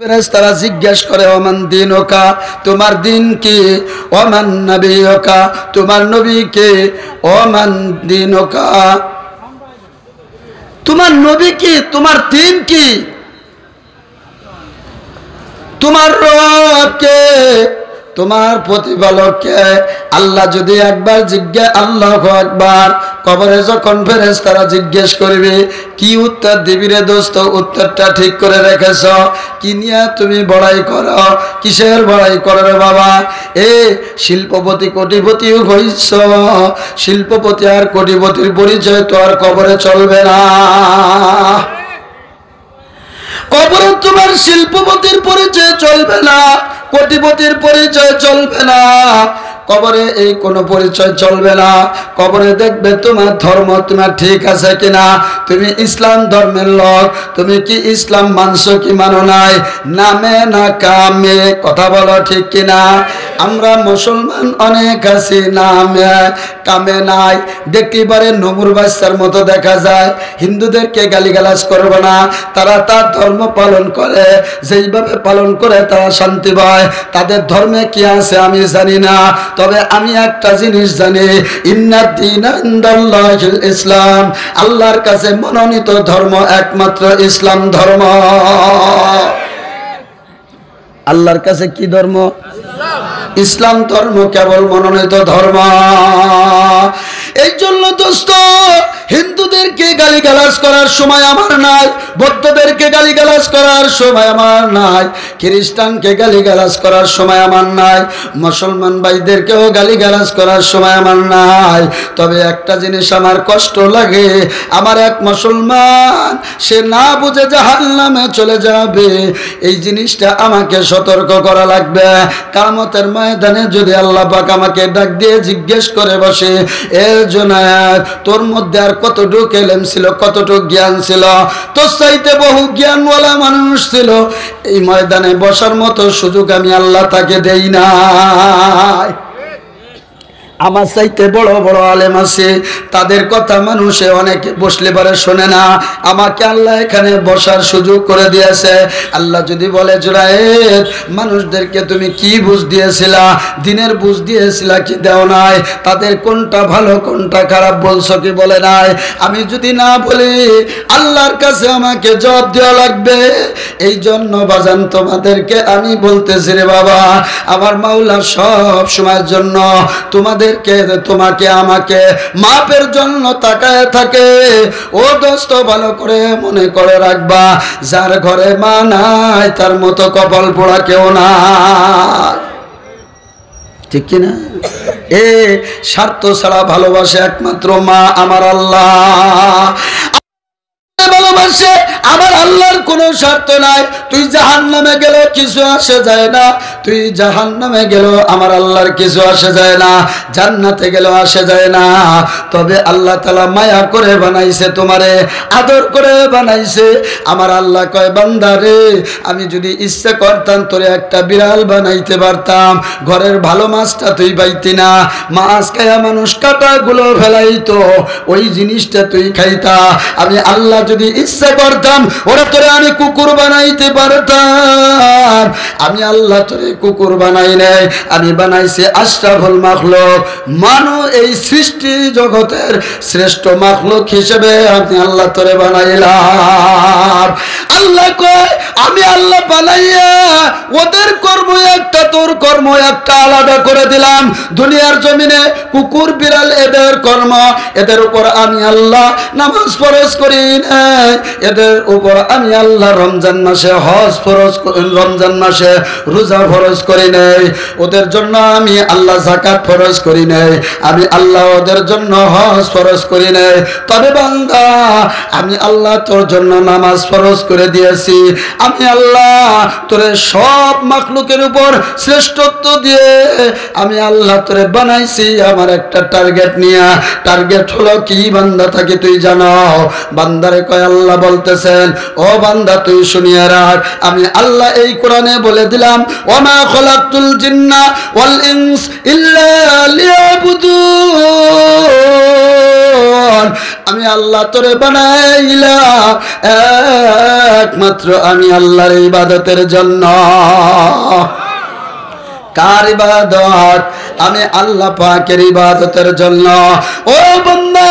ফেরেশতারা জিজ্ঞেস করে ওমান দিনুকা, তোমার দিন কি? ওমান নবিয়ুকা, তোমার নবী কে? ওমান দিনুকা, তোমার নবী কি? তোমার দিন কি? তোমার রব কে? তোমার প্রতিপালক কে? আল্লাহ যদি একবার আল্লাহু আকবার, কবরে যখন ফেরেশতারা জিজ্ঞেস করবে কি উত্তর দিবি রে দোস্ত? উত্তরটা ঠিক করে রেখেছ? কি নিয়ে তুমি বড়াই করো? কিসের বড়াই করো রে বাবা? শিল্পপতি কোটিপতি হইছ, শিল্পপতি আর কোটিপতির পরিচয় তো আর কবরে চলবে না। কবরে তোমার শিল্পপতির পরিচয় চলবে না, কোটিপতির পরিচয় চলবে না, কবরে এই কোনো পরিচয় চলবে না। কবরে দেখবে তোমার ধর্ম তোমার ঠিক আছে কিনা, তুমি ইসলাম ধর্মের লোক, তুমি কি ইসলাম মানছো কি মানো নাই, নামে না কামে, কথা বলো ঠিক কিনা? আমরা মুসলমান অনেক আছি, নামে কামে নাই। দেখতে পারে নমুর বাচ্চার মতো দেখা যায়। হিন্দুদেরকে গালিগালাজ করবো না, তারা তার ধর্ম পালন করে, যেইভাবে পালন করে তারা শান্তি পায়। তাদের ধর্মে কি আছে আমি জানি না, তবে আমি একটা জিনিস জানি, ইন্নাদ দীনা ইনদাল্লাহিল ইসলাম, আল্লাহর কাছে মনোনীত ধর্ম একমাত্র ইসলাম ধর্ম। আল্লাহর কাছে কি ধর্ম? ইসলাম ধর্ম কেবল মনোনীত ধর্ম। এই জন্য দোস্ত, হিন্দুদেরকে গালিগালাজ করার সময় আমার নাই, বৌদ্ধদেরকে গালিগালাজ করার সময় আমার নাই, খ্রিস্টানকে গালিগালাজ করার সময় আমার নাই, মুসলমান ভাইদেরকেও গালিগালাজ করার সময় আমার নাই। তবে একটা জিনিস আমার কষ্ট লাগে, আমার এক মুসলমান সে না বুঝে জাহান্নামে চলে যাবে, এই জিনিসটা আমাকে সতর্ক করা লাগবে। কিয়ামতের ময়দানে যদি আল্লাহ পাক আমাকে ডাক দিয়ে জিজ্ঞেস করে বসে, এর জন্য তোর মধ্যে আর কতটুকু এলেম ছিল, কতটুকু জ্ঞান ছিল, তোর চাইতে বহু জ্ঞানওয়ালা মানুষ ছিল, এই ময়দানে বসার মতো সুযোগ আমি আল্লাহ তাকে দেই না। আমার চাইতে বড় বড় আলেম আছে, তাদের কথা মানুষে অনেকে বসলে পারে শোনে না, আমাকে আল্লাহ এখানে বসার সুযোগ করে দিয়েছে। আল্লাহ যদি বলে জুরায়েদ, মানুষদেরকে তুমি কি বুঝ দিয়েছিলা, দিনের বুঝ দিয়েছিলা কি দেও নাই, তাদের কোনটা ভালো কোনটা খারাপ বলছো কি বলে নাই, আমি যদি না বলি আল্লাহর কাছে আমাকে জবাব দেওয়া লাগবে। এই জন্য বাজান তোমাদেরকে আমি বলতেছি রে বাবা, আমার মাওলা সব সময়ের জন্য তোমাকে আমাকে মাপের জন্য তাকায় থাকে। ও দোস্ত, ভালো করে মনে করে রাখবা, যার ঘরে মা নাই তার মতো কপাল পোড়া কেউ না, ঠিক কিনা? স্বার্থ ছাড়া ভালোবাসে একমাত্র মা আমার আল্লাহ। ভালোবাসে আমার আল্লাহর কোনো স্বার্থ নাই। তুই জাহান্নামে গেল কিছু আসে যায় না, তুই জাহান্নামে গেল আমার আল্লাহর কিছু আসে যায় না, জান্নাতে গেল আসে যায় না। তবে আল্লাহ তাআলা মায়া করে বানাইছে, তোমারে আদর করে বানাইছে। আমার আল্লাহ কয়, বান্দা রে, আমি যদি ইচ্ছা করতাম তোরে একটা বিড়াল বানাইতে পারতাম, ঘরের ভালো মাছটা তুই পাইতি না, মাছ খায়া মানুষ কাঁটাগুলো ফেলাইতো, ওই জিনিসটা তুই খাইতা। আমি আল্লাহ যদি ইচ্ছা করতাম ওরা তোরে আমি কুকুর বানাইতে পারতাম। আমি আল্লাহ তোরে কুকুর বানাই নাই, আমি বানাইছি আশরাফুল মাখলুক, মানুষ এই সৃষ্টি জগতের শ্রেষ্ঠ মাখলুক হিসেবে আমি আল্লাহ তোরে বানাইলাম। আল্লাহ কয়, আমি আল্লাহ বানাইয়া ওদের কর্ম একটা তোর কর্ম একটা আলাদা করে দিলাম। দুনিয়ার জমিনে কুকুর বিড়াল এদের কর্ম, এদের উপর আমি আল্লাহ নামাজ ফরজ করি নাই, এদের উপর আমি আল্লাহ রমজান মাসে হজ ফরজ, রমজান মাসে রোজা ফরজ করি নাই, ওদের জন্য আমি আল্লাহ যাকাত ফরজ করি নাই, আমি আল্লাহ ওদের জন্য হজ ফরজ করি নাই। তবে বান্দা, আমি আল্লাহ তোর জন্য নামাজ ফরজ করে দিয়েছি। আমি আল্লাহ তোরে সব মাখলুকের উপর শ্রেষ্ঠত্ব দিয়ে আমি আল্লাহ তোরে বানাইছি আমার একটা টার্গেট নিয়ে। টার্গেট হলো কি বান্দা থাকে তুই জানো? বান্দারে কয় আল্লাহ বলতেছেন, ও বান্দা তুই শুনিয়ে রাখ, আমি আল্লাহ এই কোরআনে বলে দিলাম, ওমা খলাকতুল জিন্না ওয়াল ইনস ইল্লা লিয়াবুদুন, আমি আল্লাহ তোরে বানাইলাম একমাত্র আমি আল্লাহর ইবাদতের জন্য। কার ইবাদত? আমি আল্লাহ পাকের ইবাদতের জন্য। ও বান্দা,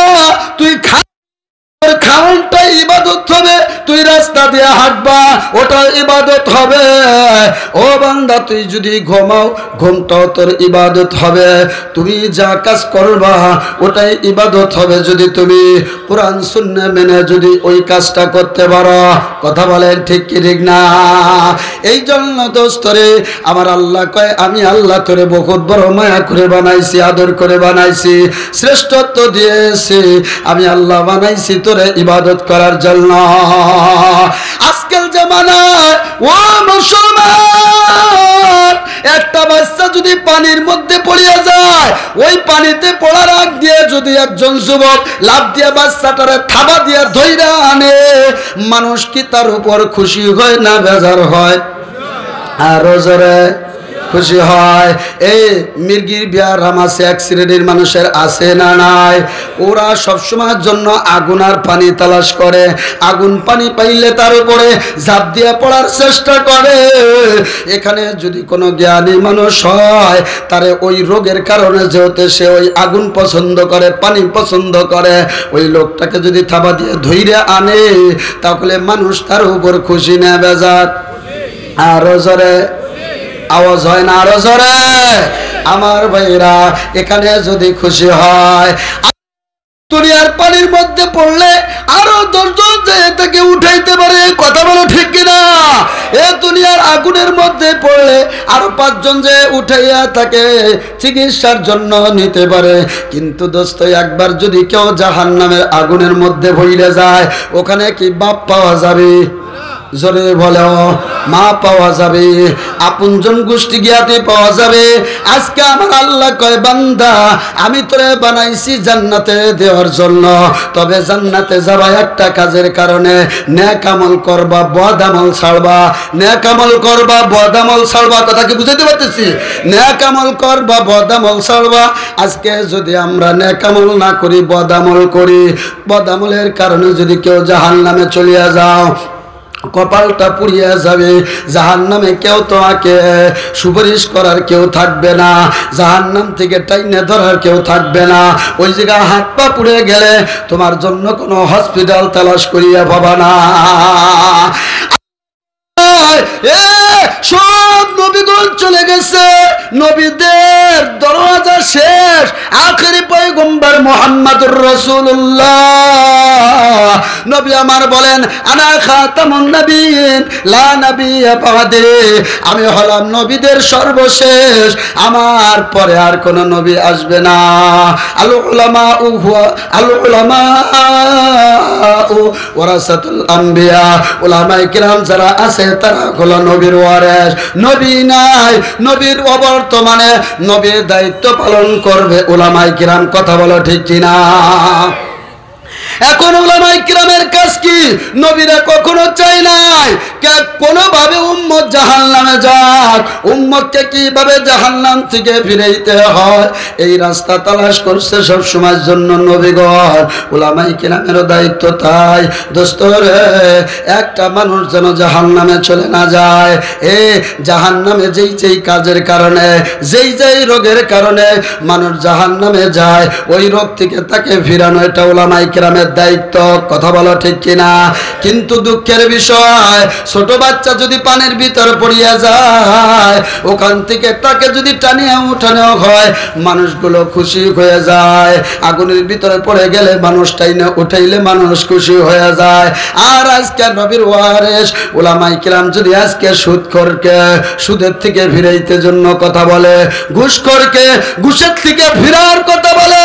তুই খাওয়ানটা ইবাদত হবে, তুই রাস্তা দিয়ে হাঁটবা ওটা ইবাদত হবে। ও বান্দা, তুই যদি ঘুমাও ঘুমটাও তোর ইবাদত হবে। তুমি যা কাজ করবা ওটাই ইবাদত হবে যদি তুমি কোরআন সুন্নাহ মেনে যদি ওই কাজটা করতে পারো। কথা বলেন ঠিক কি ঠিক না? এই জন্য দোস্তরে আমার আল্লাহ কয় আমি আল্লাহ তোরে বহুত বড় মায়া করে বানাইছি, আদর করে বানাইছি, শ্রেষ্ঠত্ব দিয়েছি। আমি আল্লাহ বানাইছি তোরে ইবাদত করার জন্য। আজকাল জামানায় ও মুসলমান, একটা বাচ্চা যদি পানির মধ্যে পড়িয়া যায়, ওই পানিতে পড়ার আগ দিয়ে যদি একজন যুবক লাফ দিয়ে বাচ্চাটারে থাবা দিয়ে ধইরা আনে, মানুষ কি তার উপর খুশি হয় না বেজার হয়? আরো জোরে খুশি হয়। এই মির্গির বিয়ারাম আছে, এক শ্রেণীর মানুষের আছে না নাই? ওরা সবসময়ের জন্য আগুন আর পানি তালাশ করে, আগুন পানি পাইলে তার উপরে ঝাঁপ দিয়ে পড়ার চেষ্টা করে। এখানে যদি কোনো জ্ঞানী মানুষ হয়, তারে ওই রোগের কারণে যেহেতু সে ওই আগুন পছন্দ করে, পানি পছন্দ করে, ওই লোকটাকে যদি থাবা দিয়ে ধইরে আনে, তাহলে মানুষ তার উপর খুশি না বেজার? আরো জোরে আওয়াজ হয় না? আরো জোরে আমার ভাইরা, এখানে যদি খুশি হয়, দুনিয়ার পানির মধ্যে পড়লে আরো 10 জন যে এটাকে উঠাইতে পারে। কথা বলো ঠিক কিনা? এ দুনিয়ার আগুনের মধ্যে পড়লে আরো 5 জন যে উঠাইয়া তাকে চিকিৎসার জন্য নিতে পারে। কিন্তু দোস্ত, একবার যদি কেউ জাহান্নামের আগুনের মধ্যে ভইলে যায়, ওখানে কি বাপ পাওয়া যাবে? জোরে বলো, মা পাওয়া যাবে, আপনজন গোষ্ঠী জ্ঞাতি পাওয়া যাবে। আজকে আমার আল্লাহ কয় বান্দা, আমি তোরে বানাইছি জান্নাতে দেওয়ার জন্য, তবে জান্নাতে যাবা একটা কাজের কারণে। নেক আমল করবা, বদ আমল ছাড়বা। নেক আমল করবা, বদ আমল ছাড়বা। কথা কি বুঝাইতে পারতেছি? নেক আমল করবা, বদ আমল ছাড়বা। আজকে যদি আমরা নেক আমল না করি, বদ আমল করি, বদ আমলের কারণে যদি কেউ জাহান্নামে চলিয়া যাও, কপালটা পুড়িয়া যাবে। জাহান্নামে কেউ তোমাকে সুপারিশ করার কেউ থাকবে না, জাহান্নাম থেকে টাইনে ধরার কেউ থাকবে না। ওই জায়গায় হাত পা পুড়ে গেলে তোমার জন্য কোনো হসপিটাল তালাশ করিয়া পাবা না। সব নবীগণ চলে গেছে, নবীদের দরওয়াজা শেষ। আখেরি পয়গম্বর মুহাম্মদুর রাসূলুল্লাহ নবী আমার বলেন, আনা খাতামুন নবিয়্যিন লা নাবিয়্যা বা'দি। আমি হলাম নবীদের সর্বশেষ, আমার পরে আর কোন নবী আসবে না। আল উলামা ওয়ারাসাতুল আম্বিয়া। উলামায়ে কিরাম যারা আছে তারা হলো নবীর ওয়ারিস। নবী নাই, নবীর অবর্তমানে নবীর দায়িত্ব পালন করবে উলামায়ে কিরাম। কথা বলো ঠিক কিনা? এখন উলামায়ে কিরামের কাজ কি? নবীরা কখনো চাই নাই কোনোভাবে উম্মত জাহান্নামে যাক, উম্মতকে কিভাবে জাহান্নাম থেকে ফিরাইতে হয় এই রাস্তা তালাশ করছে সব সময়ের জন্য নবীগণ। উলামায়ে কিরামের দায়িত্ব তাই। দোস্তরে, একটা মানুষ যেন জাহান্নামে চলে না যায়। জাহান্নামে যেই কাজের কারণে, যেই রোগের কারণে মানুষ জাহান্নামে যায়, ওই রোগ থেকে তাকে ফিরানো এটা উলামায়ে কিরামের দায়িত্ব। কথা বলো ঠিক কিনা? কিন্তু দুঃখের বিষয়, ছোট বাচ্চা যদি পানির ভিতরে পড়িয়া যায়, ওখান থেকে তাকে যদি টানিয়া উঠানো হয়, মানুষগুলো খুশি হয়ে যায়। আগুনের ভিতরে পড়ে গেলে মানুষ টাইনে উঠাইলে মানুষ খুশি হয়ে যায়। আর আজকে নবীর ওয়ারিস উলামায়ে কিরাম যদি আজকে সুদখোরকে সুদের থেকে ফিরাইতে জন্য কথা বলে, ঘুষখোরকে ঘুষের থেকে ফিরার কথা বলে,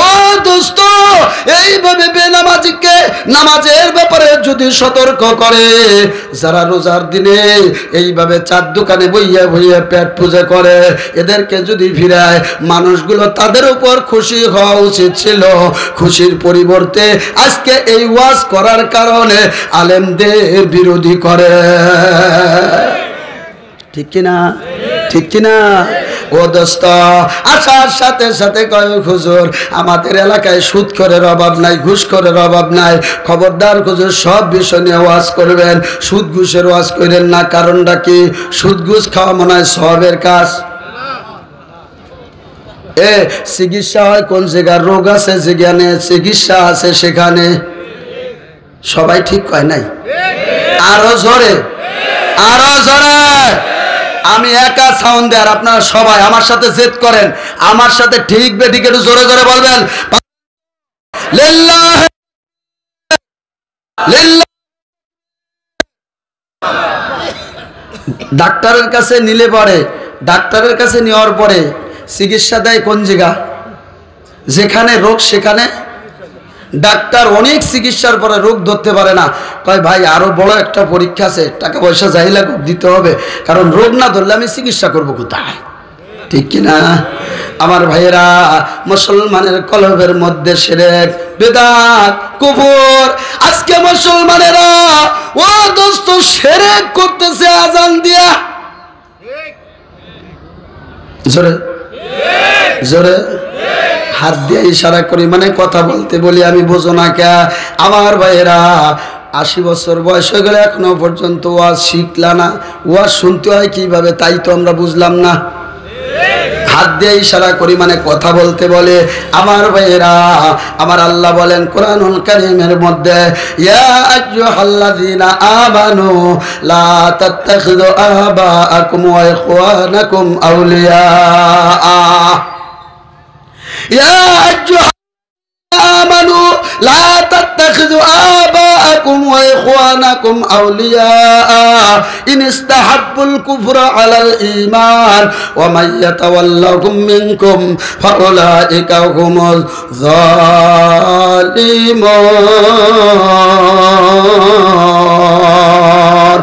ও দোস্ত, এইভাবে বেনামাজিকে নামাজের ব্যাপারে যদি সতর্ক করে, যারা রোজার দিনে এইভাবে চার দোকানে বইয়া বইয়া পেট পূজা করে, এদেরকে যদি ফিরায়, মানুষগুলো তাদের উপর খুশি হওয়া উচিত ছিল। খুশির পরিবর্তে আজকে এই ওয়াজ করার কারণে আলেমদের বিরোধী করে। ঠিক কিনা? ঠিক কিনা? ও দোস্ত আসার সাথে সাথে কয় হুজুর আমাদের এলাকায় সুদ করের অভাব নাই, ঘুষ করের অভাব নাই, খবরদার হুজুর সব বিষয় নিয়ে ওয়াজ করবেন, সুদ ঘুষের ওয়াজ করেন না। কারণটা কি? সুদ ঘুষ খাওয়া মনে হয় সবের কাজ। চিকিৎসা হয় কোন জায়গায়? রোগ আছে যেখানে চিকিৎসা আছে সেখানে। সবাই ঠিক কয় নাই? আরো জোরে, আরো জোরে। আমি একা সাউন্ড দেয় আর আপনারা সবাই আমার সাথে জেদ করেন, আমার সাথে ঠিক বেঠিক একটু জোরে জোরে বলবেন। লিল্লাহ লিল্লাহ। ডাক্তারের কাছে নিলে পরে, ডাক্তারের কাছে নেওয়ার পরে চিকিৎসা দেয় কোন জায়গা? যেখানে রোগ সেখানে। ডাক্তার অনেক চিকিৎসার পরে রোগ ধরতে পারে না, কয় ভাই আরো বড় একটা পরীক্ষা আছে, টাকা পয়সা যাই লাগুক দিতে হবে, কারণ রোগ না ধরলে আমি চিকিৎসা করবো কোথায়? ঠিক কিনা আমার ভাইয়েরা? মুসলমানের কলবের মধ্যে শিরক, বিদআত, কুফর। আজকে মুসলমানেরা ও দোস্ত শিরক করতেছে আজান দিয়া। জোরে জোরে হাত দিয়ে ইশারা করি, মানে কথা বলতে বলি আমি, বোঝো না কে আমার ভাইয়েরা? 80 বছর বয়স হয়ে গেলে এখনো পর্যন্ত ওয়াজ শিখলা না। ওয়াজ শুনতে হয় কিভাবে তাই তো আমরা বুঝলাম না। হাত দিয়ে ইশারা করি মানে কথা বলতে বলে। আমার ভাইয়েরা, আমার আল্লাহ বলেন কোরআনুল কারীমের মধ্যে, ইয়া আইয়ুহাল্লাযীনা আমানু লা তাত্তাখিযু আবাআকুম ওয়া ইখওয়ানাকুম আউলিয়া। ইয়া আইয়ুহাল্লাযীনা আমানু লা তাত্তাখিযু আবাআকুম ওয়া ইখওয়ানাকুম আউলিয়া ইন ইসতাহাব্বুল কুফরা আলাল ঈমান ওয়া মান ইয়াতাওয়াল্লাহুম মিনকুম ফাউলাইকা হুমুয যালিমুন।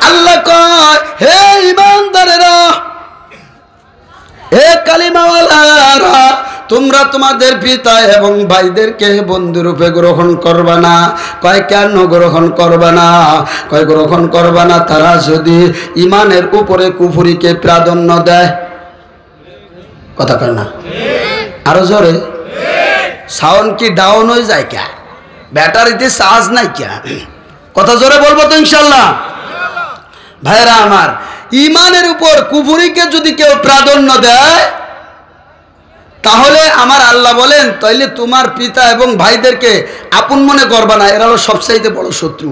আল্লাহ কয়, হে ঈমানদারেরা, হে কালিমাওয়ালারা, তোমরা তোমাদের পিতা এবং ভাইদেরকে বন্ধুরূপে গ্রহণ করবা না। কয় কেন গ্রহণ করবা না? কয় গ্রহণ করবা না তারা যদি ইমানের উপরে কুফরিকে প্রাধান্য দেয়। কথা কয় না? আরো জোরে। সাউন্ড কি ডাউন হয়ে যায় কে? ব্যাটারিতে চার্জ নাই কে? কথা জোরে বলবো তো ইনশাল্লাহ। ভাইরা আমার, ইমানের উপর কুফরিকে যদি কেউ প্রাধান্য দেয় তাহলে আমার আল্লাহ বলেন তাইলে তোমার পিতা এবং ভাইদেরকে আপন মনে করবা না, এরা হলো সবচাইতে বড় শত্রু।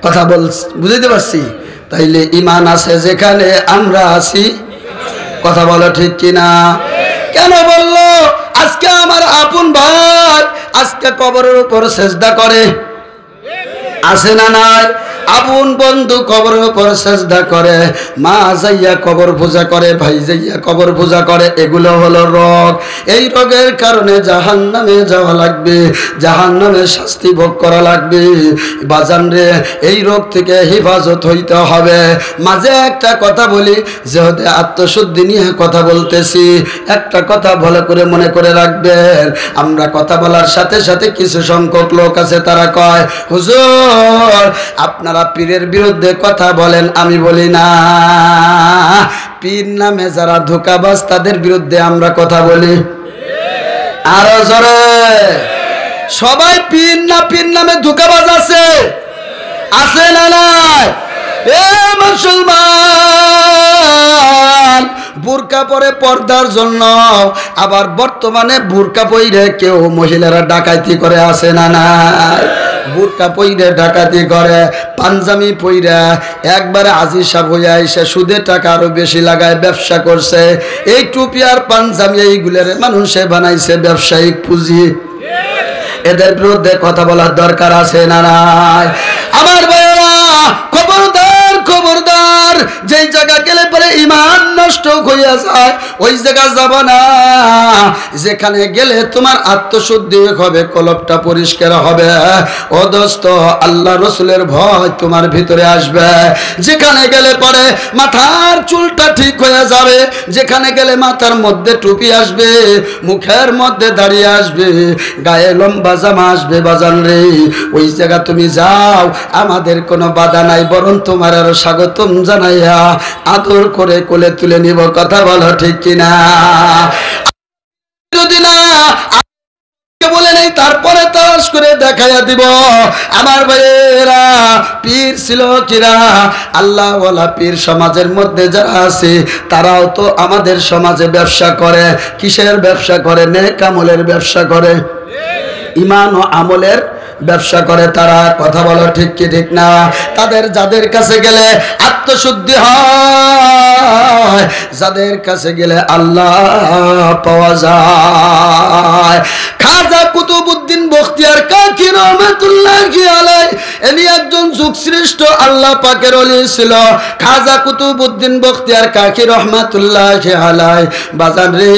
কথা বুঝতে পারছি? তাইলে ইমান আছে যেখানে আমরা আছি। কথা বলো ঠিক কিনা? কেন বললো আজকে আমার আপন ভাই আজকে কবরের উপর সেজদা করে? আছে না নাই? আপন বন্ধু কবরের উপর সেজদা করে, মা যাইয়া কবর পূজা করে, ভাই যাইয়া কবর পূজা করে। এগুলো হলো রোগ। এই রোগের কারণে জাহান্নামে যাওয়া লাগবে, জাহান্নামে শাস্তি ভোগ করা লাগবে। বাজান রে, এই রোগ থেকে হেফাজত হইতে হবে। মাঝে একটা কথা বলি, যেহেতু আত্মশুদ্ধি নিয়ে কথা বলতেছি, একটা কথা ভালো করে মনে করে রাখবেন। আমরা কথা বলার সাথে সাথে কিছু সংখ্যক লোক আছে, তারা কয় হুজুর আপনারা পীরের বিরুদ্ধে কথা বলেন, আমি বলি না। পীর নামে যারা ধোঁকাবাজ তাদের বিরুদ্ধে আমরা কথা বলি। আরো জোরে। সবাই পীর না, পীর নামে ধোঁকাবাজ আছে, আছে না নাই? এ মুসলমান, বুরকা পরে পর্দার জন্য, আবার বর্তমানে বুরকা পইরে কেউ মহিলারা ডাকাতি করে, আছে না নাই? বুরকা পইরে ডাকাতি করে, পাঞ্জাবি পইরা একবারে আজি সাহেব হইয়া এসে সুদে টাকা আরো বেশি লাগায় ব্যবসা করছে। এই টুপি আর পাঞ্জাবি এইগুলোর মানুষে বানাইছে ব্যবসায়িক পুঁজি। এদের বিরুদ্ধে কথা বলার দরকার আছে না নাই? আমার ভাইয়েরা, খবরদার খবরদার, যেই জায়গা গেলে পরে ইমান নষ্ট নষ্ট হইয়া যায়, ওই জায়গা যাব না যেখানে গেলে তোমার আত্মশুদ্ধি হবে, কলবটা পরিষ্কার হবে। ও দোস্ত, আল্লাহ রসুলের ভয় তোমার ভিতরে আসবে। যেখানে গেলে পরে মাথার চুলটা ঠিক হয়ে যাবে, যেখানে গেলে মাথার মধ্যে টুপি আসবে, মুখের মধ্যে দাঁড়িয়ে আসবে, গায়ে লম্বা জামা আসবে। বাজান রে, ওই জায়গা তুমি যাও, আমাদের কোনো বাধা নাই, বরং তোমার আরো স্বাগতম জানাইয়া আদর করে কোলে তুলে নিব। কথা বলো ঠিক কিনা? যদি না বলে নেই তারপরে তাস করে দেখাইয়া দিব। আমার ভাইয়েরা, পীর ছিল কিরা? আল্লাহ ওয়ালা পীর সমাজের মধ্যে যারা আছে তারাও তো আমাদের সমাজে ব্যবসা করে। কিসের ব্যবসা করে? নেক আমলের ব্যবসা করে, ঈমান ও আমলের ব্যবসা করে তারা। কথা বলো ঠিক কি ঠিক না? তাদের যাদের কাছে গেলে আত্মশুদ্ধি হয়, যাদের কাছে গেলে আল্লাহ পাওয়া যায়। খাজা কুতুবউদ্দিন বখতিয়ার কাকি রহমাতুল্লাহি আলাইহি ইনি একজন যুগশ্রেষ্ঠ আল্লাহ পাকের ওলি ছিল। খাজা কুতুবউদ্দিন বখতিয়ার কাকি রহমাতুল্লাহি আলাইহি, বাজান রে,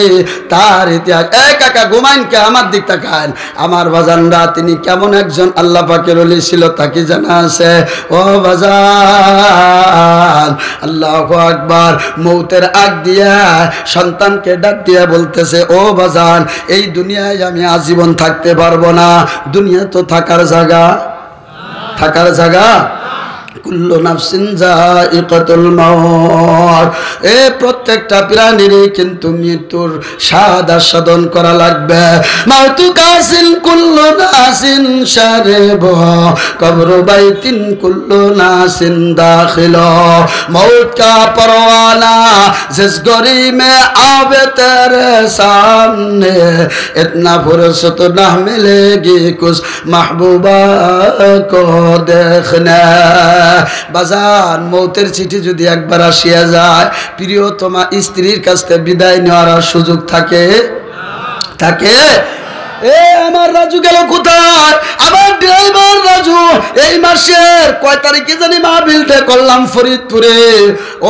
তার ইতিহাস। এই কাকা ঘুমাইন কে? আমার দিক তাকান। আমার বাজানরা, তিনি কেমন একজন আল্লাহ পাকের ওলি ছিল তা কি জানা আছে? ও বাজান, আল্লাহু আকবার। মৌতের আগ দিয়া সন্তানকে ডাক দিয়া বলতেছে, ও বাজান, এই দুনিয়ায় আমি আজীবন থাকতে পারবো না। দুনিয়া তো থাকার জায়গা, থাকার জায়গা। কুল্লু নাফসিন যায়িকাতুল মাউত, এ প্রত্যেকটা প্রাণীরই কিন্তু মৃত্যুর স্বাদ আস্বাদন করা লাগবে। মাউতু কাসিন কুল্লু নাসিন শারিবুহু, কবরু বাইতিন কুল্লু নাসিন দাখিলু। मौत का परवाना जिस गली में आवे तेरे सामने, इतना फुर्सत न मिलेगी कुछ महबूबा को देखने। বাজান, মৌতের চিঠি যদি একবার আসিয়া যায়, প্রিয়তমা স্ত্রীর কাছ থেকে বিদায় নেওয়ার সুযোগ থাকে? থাকে? এ আমার রাজু গেল কোথায়? আমার ড্রাইভার রাজু এই মাসের কয় তারিখে জানি মাহফিলটা করলাম ফরিদপুরে।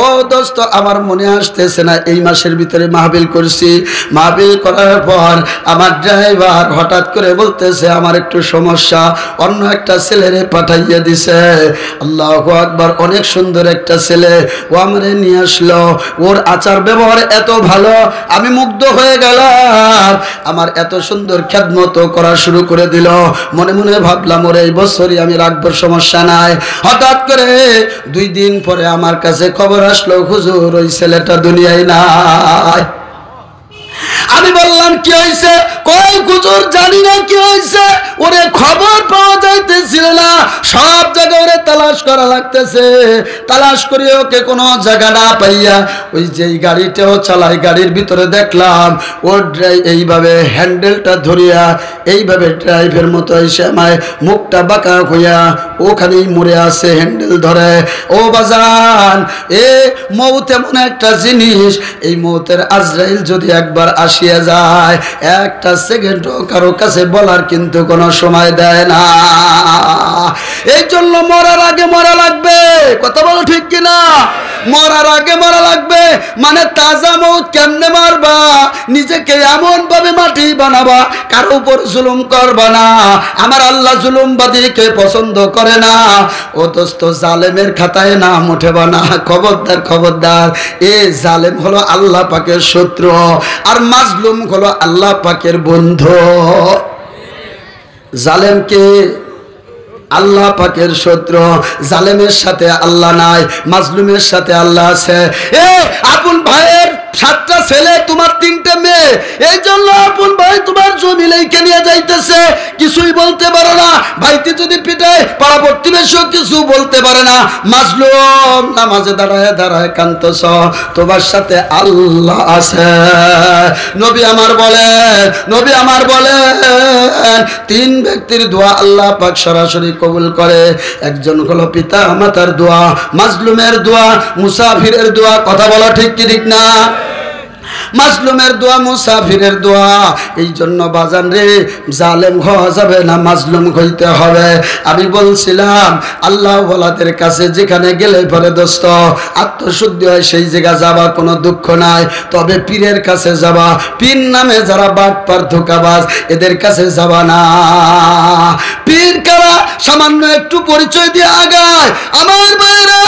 ও দোস্ত, আমার মনে আসতেছে না এই মাসের ভিতরে মাহফিল করছি। মাহফিল করার পর আমার ড্রাইভার হঠাৎ করে বলতেছে আমার একটু সমস্যা, অন্য একটা ছেলেরে পাঠাইয়া দিছে। আল্লাহু আকবার, অনেক সুন্দর একটা ছেলে, ও আমারে নিয়ে আসলো। ওর আচার ব্যবহার এত ভালো, আমি মুগ্ধ হয়ে গেলাম। আমার এত সুন্দর খেদমত করা শুরু করে দিল। মনে মনে ভাবলাম ওর এই বছরই আমি রাখবো, সমস্যা নাই। হঠাৎ করে 2 দিন পরে আমার কাছে খবর আসলো, হুজুর ওই ছেলেটা দুনিয়ায় নাই। আমি বললাম কি হয়েছে? কয় হুজুর জানি না কি হয়েছে, ওরে খবর পাওয়া যাইতেছিল না, সব জায়গায় ওরে তালাশ করা লাগতেছে। তালাশ করে ওকে কোনো জায়গা না পাইয়া ওই যে গাড়িটাও চালায়, গাড়ির ভিতরে দেখলাম ওর এইভাবে হ্যান্ডেলটা ধরিয়া এইভাবে ড্রাইভের মতো এসে আমায় মুখটা বাঁকা হইয়া ওখানেই মরে আছে হ্যান্ডেল ধরে। ও বাজান, এ মৌত এমন একটা জিনিস, এই মৌতের আজরাইল যদি একবার আসিয়া যায়, একটা সেকেন্ডও কারো কাছে বলার কিন্তু কোনো সময় দেয় না। এই জন্য মরার আগে মরা লাগবে। কথা বলো ঠিক কিনা? মরার আগে মরা লাগবে। মানে তাজা মৌত কেমনে মারবা? নিজেকে এমন ভাবে মাটি বানাবা, কারো উপর জুলুম করবা না। আমার আল্লাহ জুলুমবাদীকে পছন্দ করে না। ও দোস্ত, জালেমের খাতায় নাম উঠেবা না, খবরদার খবরদার। এ জালেম হলো আল্লাহ পাকের শত্রু, আর মাজলুম হলো আল্লাহ পাকের বন্ধু। জালেমকে আল্লাহ পাকের শত্রু, জালেমের সাথে আল্লাহ নাই, মাজলুমের সাথে আল্লাহ আছে। এ আপন ভাইয়ের 7টা ছেলে, তোমার 3টে মেয়ে, এই জন্য আপন ভাই তোমার জমি লেখে নিয়ে যাইতেছে, কিছুই বলতে পারো না। ভাইটি যদি পিটায়, পাড়া প্রতিবেশী কিছু বলতে পারে না। মাজলুম নামাজে দাঁড়ায় দাঁড়ায় কান্তছ, তোমার সাথে আল্লাহ আছে। নবী আমার বলেন 3 ব্যক্তির দোয়া আল্লাহ পাক সরাসরি কবুল করে। একজন হলো পিতা মাতার দোয়া, মাজলুমের দোয়া, মুসাফিরের দোয়া। কথা বলা ঠিক কি ঠিক না? মাজলুমের দোয়া মুসাফিরের দোয়া। এই জন্য বাজান রে, জালেম হওয়া যাবে না, মাজলুম হইতে হবে। আমি বলছিলাম আল্লাহ ওয়ালাদের কাছে যেখানে গেলে পরে দোস্ত আত্মশুদ্ধি হয়, সেই জায়গা যাবা, কোনো দুঃখ নাই। তবে পীরের কাছে যাবা, পীর নামে যারা বাটপার ধোঁকাবাজ, এদের কাছে যাবা না। পীর কারা সামান্য একটু পরিচয় দিয়ে আগায়। আমার ভাইরা,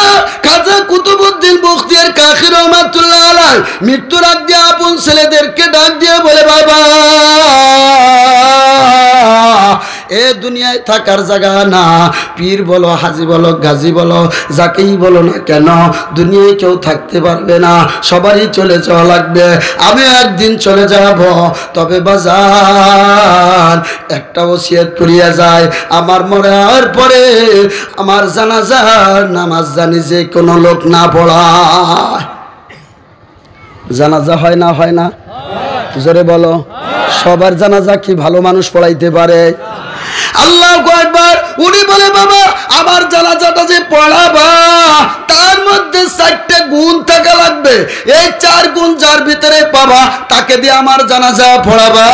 খাজা কুতুবউদ্দিন বখতিয়ার কাকি রহমাতুল্লাহ আলাইহি মৃত্যুর আগ দিয়ে আপন ছেলেদেরকে ডাক দিয়ে বলে, বাবা এ দুনিয়ায় থাকার জায়গা না। পীর বলো, হাজি বলো, গাজী বলো, যাকেই বলো না কেন, দুনিয়ায় কেউ থাকতে পারবে না, সবারই চলে যাওয়া লাগবে। আমি একদিন চলে যাব, তবে বাজার একটা ওসিয়ত করিয়া যায়, আমার মরার পরে আমার জানাজার নামাজ জানি যে কোনো লোক না পড়ায়। জানাজা হয় না? হয় না? জোরে বলো। সবার জানাজা কি ভালো মানুষ পড়াইতে পারে? আল্লাহু আকবার। উনি বলে, বাবা আমার জানাজাটা যে পড়াবা, তার মধ্যে 4টা গুণ থাকা লাগবে। এই 4 গুণ যার ভিতরে পাবা, তাকে দিয়ে আমার জানাজা পড়াবা।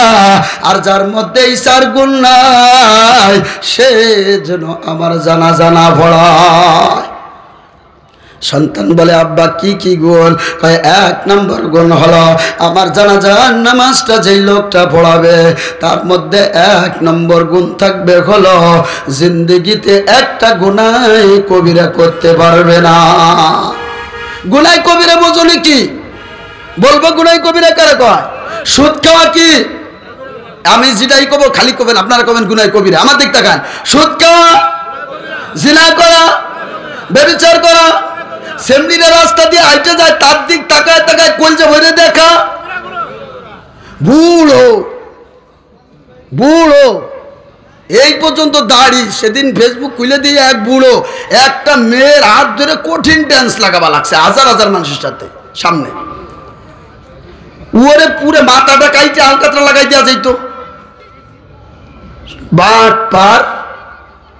আর যার মধ্যে এই 4 গুণ নাই, সে যেন আমার জানাজা না পড়ায়। সন্তান বলে, আব্বা কি কি গুণ? কয় 1 নম্বর গুণ হলো আমার জানাজার নামাজটা যেই লোকটা পড়াবে, তার মধ্যে 1 নম্বর গুণ থাকবে হলো জিন্দেগিতে একটা গুনাহ কবিরা করতে পারবে না। গুনাহ কবিরা বোঝনি কি? বলবো গুনাহ কবিরা কারে কয়? সুদ খাওয়া কি? আমি যেটাই কব খালি কবেন, আপনারা কবেন গুনাহ কবিরা। আমার দিক তাকান। সুদ খাওয়া, জিনা করা, ব্যভিচার করা, সেমনিরা রাস্তা দিয়ে হাইটে যায়, তার দিক তাকায় তাকায় কলজা ভরে দেখা। বুড়ো বুড়ো এই পর্যন্ত দাড়ি। সেদিন ফেসবুক খুলে দিয়ে এক বুড়ো একটা মেয়ের হাত ধরে কঠিন ড্যান্স লাগাবা লাগছে হাজার হাজার মানুষের সাথে সামনে। ওরে পুরে মাথাটা কাইতে আলকাতরা লাগাই দেওয়া যাইতো। বাট পার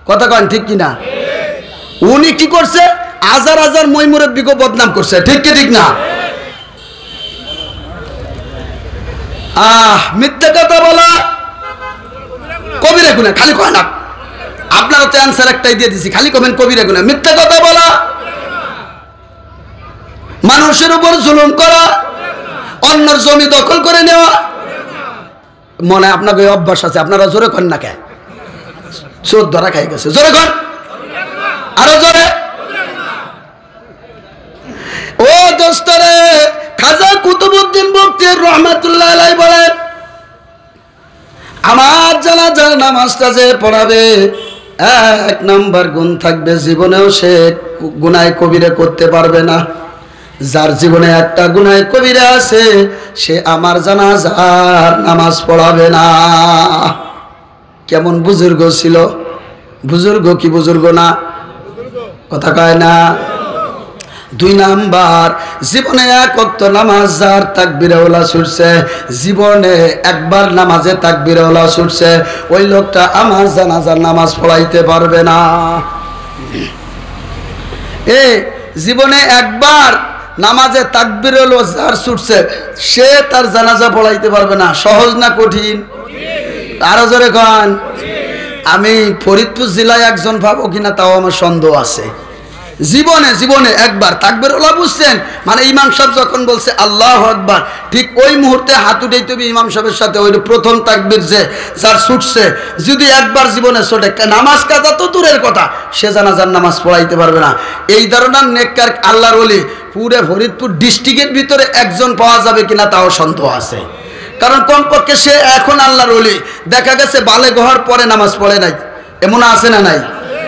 কথা কন, ঠিক কিনা? উনি কি করছে? হাজার হাজার মই মুরব্বিকে বদনাম করছে, ঠিক কি ঠিক না? মিথ্যা কথা বলা কবিরা গুনাহ। খালি কয় না, আপনারা তো অ্যান্সার একটাই দিয়ে দিছি, খালি কবেন কবিরা গুনাহ। মিথ্যা কথা বলা, মানুষের উপর জুলুম করা, অন্যের জমি দখল করে নেওয়া। মনে হয় আপনাকে অভ্যাস আছে, আপনারা জোরে কন না কে? চোর ধরা খাই গেছে, জোরে কন, আরো জোরে। ও দোস্তরে, খাজা কুতুবউদ্দিন বখতিয়ার রহমাতুল্লাহ আলাইহি বলেন, আমার জানাজার নামাজটা যে পড়াবে 1 নম্বর গুণ থাকবে, জীবনেও সে গুনাহ কবিরা করতে পারবে না। যার জীবনে একটা গুনাহ কবিরা আছে, সে আমার জানাজার নামাজ পড়াবে না। কেমন বুজুর্গ ছিল? বুজুর্গ কি বুজুর্গ না? কথা কয় না। 2 নাম্বার, জীবনে 1 ওয়াক্ত নামাজ যার তাকবীরওয়ালা ছুটছে, জীবনে একবার নামাজে তাকবীরওয়ালা ছুটছে, ওই লোকটা আমার জানাজার নামাজ পড়াইতে পারবে না। জীবনে একবার নামাজে তাকবীরওয়ালা যার ছুটছে, সে তার জানাজা পড়াইতে পারবে না। সহজ না কঠিন? আরো জোরে কন। আমি ফরিদপুর জেলায় একজন পাবো কিনা তাও আমার সন্দেহ আছে। জীবনে জীবনে একবার তাকবীরওয়ালা, বুঝছেন? মানে ইমাম সাহেব যখন বলছে আল্লাহু আকবার, ঠিক ওই মুহূর্তে হাত উঠাইতে হবে ইমাম সাহেবের সাথে। ওই প্রথম তাকবীর যে যার ছুটছে, যদি একবার জীবনে ছোটে, নামাজ কাজা তো দূরের কথা, সে জানাজার নামাজ পড়াইতে পারবে না। এই ধরনের নেককার আল্লাহর ওলি পুরো ফরিদপুর ডিস্ট্রিক্টের ভিতরে একজন পাওয়া যাবে কিনা তাও সন্দেহ আছে। কারণ কমপক্ষে সে এখন আল্লাহর ওলি, দেখা গেছে বালেগ হওয়ার পরে নামাজ পড়ে নাই, এমন আছে না নাই?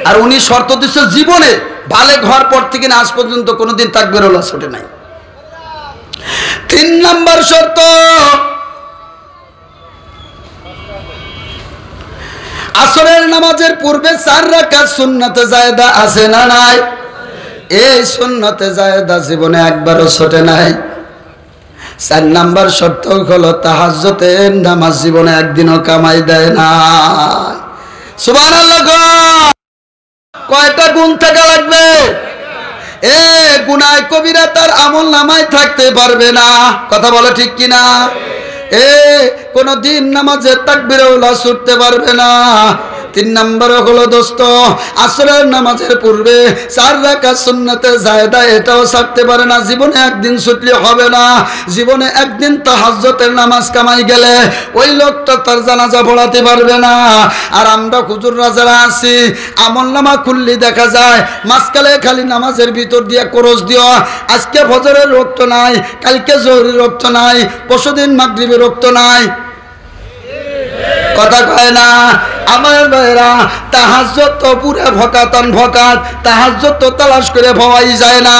আর উনি শর্ত দিচ্ছে জীবনে বালেগ হওয়ার পর থেকে আজ পর্যন্ত কোনোদিন তাকবীরওয়ালা ছোটে নাই। 3 নম্বর শর্ত, আসরের নামাজের পূর্বে 4 রাকাত সুন্নতে জায়েদা আছে না নাই? এই সুন্নতে জায়েদা জীবনে একবারও ছোটে নাই। 4 নম্বর শর্ত হলো তাহাজ্জুদের নামাজ জীবনে একদিনও কামাই দেয় না। সুবহানাল্লাহ। কয়টা গুণ থাকা লাগবে? এ গুনাহ কবিরা তার আমল নামায় থাকতে পারবে না। কথা বলে ঠিক কিনা? এ কোন দিন নামাজের তাকবীরে উলা ছুটতে পারবে না। 3 নম্বরে হলো দোস্ত, আসরের নামাজের পূর্বে 4 রাকাত সুন্নতে জায়েদা এটাও ছাড়তে পারে না। জীবনে একদিন ছুটলে হবে না। জীবনে একদিন তাহাজ্জুদের নামাজ কামাই গেলে ওই লোকটা তার জানাজা পড়াতে পারবে না। আর আমরা হুজুররা যারা আছি আমল নামা খুললে দেখা যায় মাঝখানে খালি নামাজের ভিতর দিয়ে কোরস দিও, আজকে ফজরের রক্ত নাই, কালকে জোহরের রক্ত নাই, পরশুদিন মাগরিবের রক্ত নাই। কথা কয় না আমার ভাইরা? তাহাজ্জুদ তো পুরা ভকাতন ভকাত, তাহাজ্জুদ তো তালাশ করে পাওয়াই যায় না।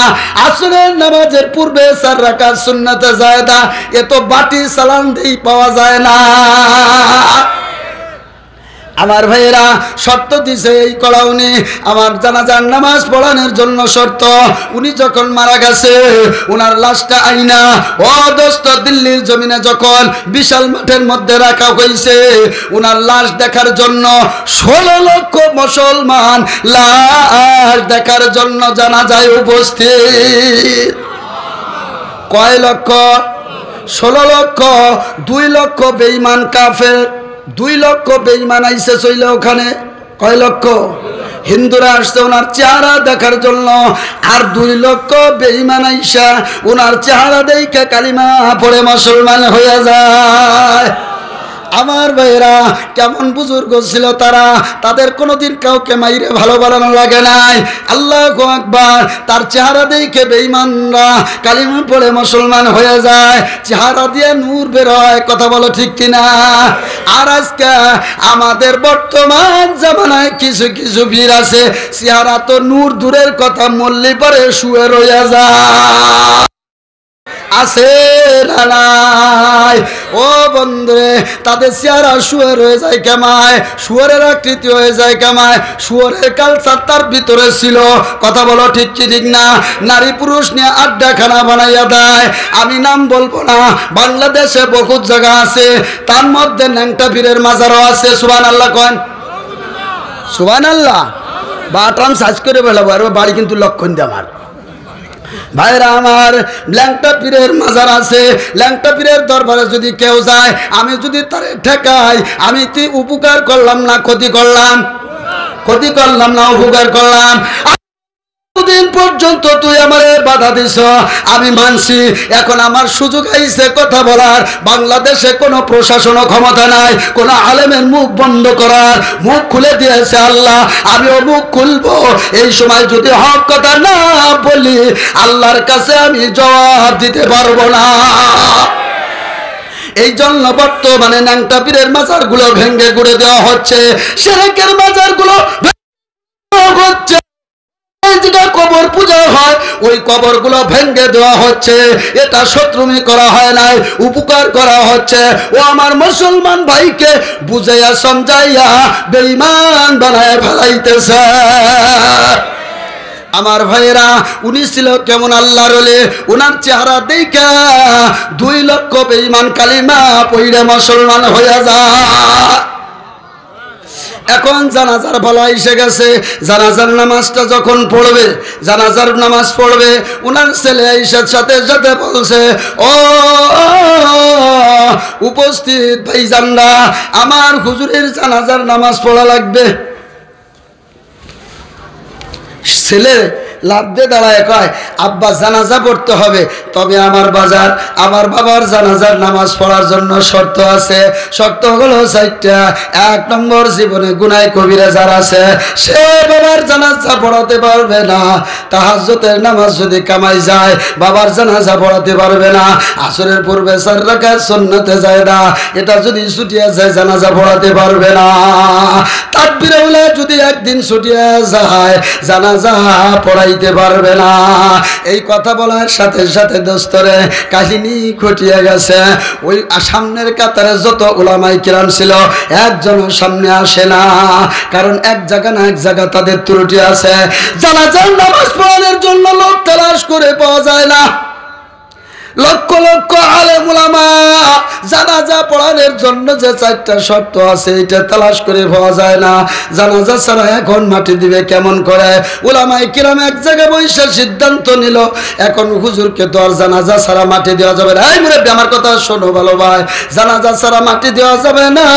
আসরের নামাজের পূর্বে 4 রাকাত সুন্নতে জায়েদা এ তো বাটি সালাম দেই পাওয়া যায় না। আমার ভাইয়েরা শর্ত দিছে এই কলাউনি আমার জানাজার নামাজ পড়ানোর জন্য শর্ত। উনি যখন মারা গেছে উনার লাশটা আইনা ও দোস্ত দিল্লির জমিনে যখন বিশাল মাঠের মধ্যে রাখা হয়েছে, উনার লাশ দেখার জন্য 16 লক্ষ মুসলমান লাশ দেখার জন্য জানাজায় উপস্থিত। কয় লক্ষ? 16 লক্ষ। 2 লক্ষ বেঈমান কাফের, 2 লক্ষ বেঈমান আইসে চইলে ওখানে। কয় লক্ষ? হিন্দুরা আসছে ওনার চেহারা দেখার জন্য, আর 2 লক্ষ বেঈমান আইসা ওনার চেহারা দেখে কালিমা পড়ে মুসলমান হয়ে যায়। আমার ভাইরা কেমন বুজুর্গ ছিল তারা, তাদের কোনোদিন কাউকে মাইরে ভালো বানানো লাগে নাই। আল্লাহু আকবার। তার চেহারা দেখে বেঈমানরা কালিমা পড়ে মুসলমান হয়ে যায়, চেহারা দিয়ে নূর বের হয়। কথা বলো ঠিক কিনা? আর আজকে আমাদের বর্তমান জামানায় কিছু কিছু বীর আছে চেহারা তো নূর দূরের কথা, মল্লি পরে শুয়ে রয়ে যায়। আছে না নাই? ও বন্ধুরে, তাদের চেহারা শুয়ার হয়ে যায় কেমায়, শুয়ারের আকৃতি হয়ে যায় কেমায়, শুয়ারের কালচার তার ভিতরে ছিল। কথা বলো ঠিক কি ঠিক না? নারী পুরুষ নিয়ে আড্ডাখানা বানাইয়া দেয়। আমি নাম বলবো না, বাংলাদেশে বহুত জায়গা আছে, তার মধ্যে ন্যাংটা পীরের মাজারও আছে। সুবহানাল্লাহ কন, সুবহানাল্লাহ। বাটাম সাজ করে বেলাবো, আর বাড়ি কিন্তু লক্ষণ দিয়ে আমার ভাইরা আমার। ল্যাংটা পীরের মাজার আছে, ল্যাংটা পীরের দরবারে যদি কেউ যায়, আমি যদি তারে ঠেকাই, আমি কি উপকার করলাম না ক্ষতি করলাম? ক্ষতি করলাম না উপকার করলাম? দিন পর্যন্ত তুই আমারে বাধা দিছ, আমি মানছি। এখন আমার সুযোগ আইছে কথা বলার। বাংলাদেশে কোনো প্রশাসন ক্ষমতা নাই কোনো আলেমের মুখ বন্ধ করার। মুখ খুলে দিয়েছে আল্লাহ, আমিও মুখ খুলবো। এই সময় যদি হক কথা না বলি, আল্লাহর কাছে আমি জবাব দিতে পারবো না। এই জন্য বর্তমানে ন্যাংটা পীরের মাজার গুলো ভেঙ্গে গুড়ে দেওয়া হচ্ছে, শিরকের মাজার গুলো হচ্ছে। যেটা কবর পূজা হয় ওই কবর গুলো ভেঙ্গে দেওয়া হচ্ছে। এটা শত্রুমি করা হয় নাই, উপকার করা হচ্ছে। ও আমার মুসলমান ভাইকে বুঝাইয়া সমঝাইয়া বেঈমান বানায় ফেলাইতেছে। আমার ভাইরা, উনি ছিল কেমন আল্লাহর ওলি, উনার চেহারা দেখা 2 লক্ষ বেঈমান কালিমা পড়ে মুসলমান হয়ে যায়। এখন জানাজার বেলা এসে গেছে, জানাজার নামাজটা যখন পড়বে, জানাজার নামাজ পড়বে, উনার ছেলে আয়েশার সাথে সাথে বলছে, ও উপস্থিত ভাইজানরা, আমার হুজুরের জানাজার নামাজ পড়া লাগবে। ছেলে লাভ দিয়ে দাঁড়ায় কয়, আব্বা জানাজা পড়তে হবে, তবে আমার বাজার আমার বাবার জানাজার নামাজ পড়ার জন্য শর্ত আছে। শর্ত হলো 4টা। 1 নম্বর, জীবনে গুনাহ কবিরা যার আছে সে বাবার জানাজা পড়াতে পারবে না। তাহাজ্জুদের নামাজ যদি কামাই যায় বাবার জানাজা পড়াতে পারবে না। আসরের পূর্বে 4 রাকাত সুন্নতে জায়েদা এটা যদি ছুটিয়া যায় জানাজা পড়াতে পারবে না। তাকবীরে উলা যদি একদিন ছুটিয়া যায় জানাজা পড়াইতে পারবে না। এই কথা বলার সাথে সাথে দোস্তরে কাহিনী ঘটিয়ে গেছে। ওই সামনের কাতারে যত উলামায়ে কিরাম ছিল একজন সামনে আসে না, কারণ এক জায়গা না এক জায়গা তাদের ত্রুটি আছে। জানাজার নামাজ পড়ানোর জন্য লোক তালাশ করে পাওয়া যায় না। লক্ষ লক্ষ আলেম উলামা জানাজা পড়ানোর জন্য যে 4টা শর্ত আছে এটা তালাশ করে পাওয়া যায় না। জানাজা ছাড়া এখন মাটি দিবে কেমন করে? উলামায়ে কিরাম এক জায়গায় বসে সিদ্ধান্ত নিল, এখন হুজুরকে তো আর জানাজা ছাড়া মাটি দেওয়া যাবে না। এই মুরব্বি আমার কথা শোনো ভালো ভাই, জানাজা ছাড়া মাটি দেওয়া যাবে না।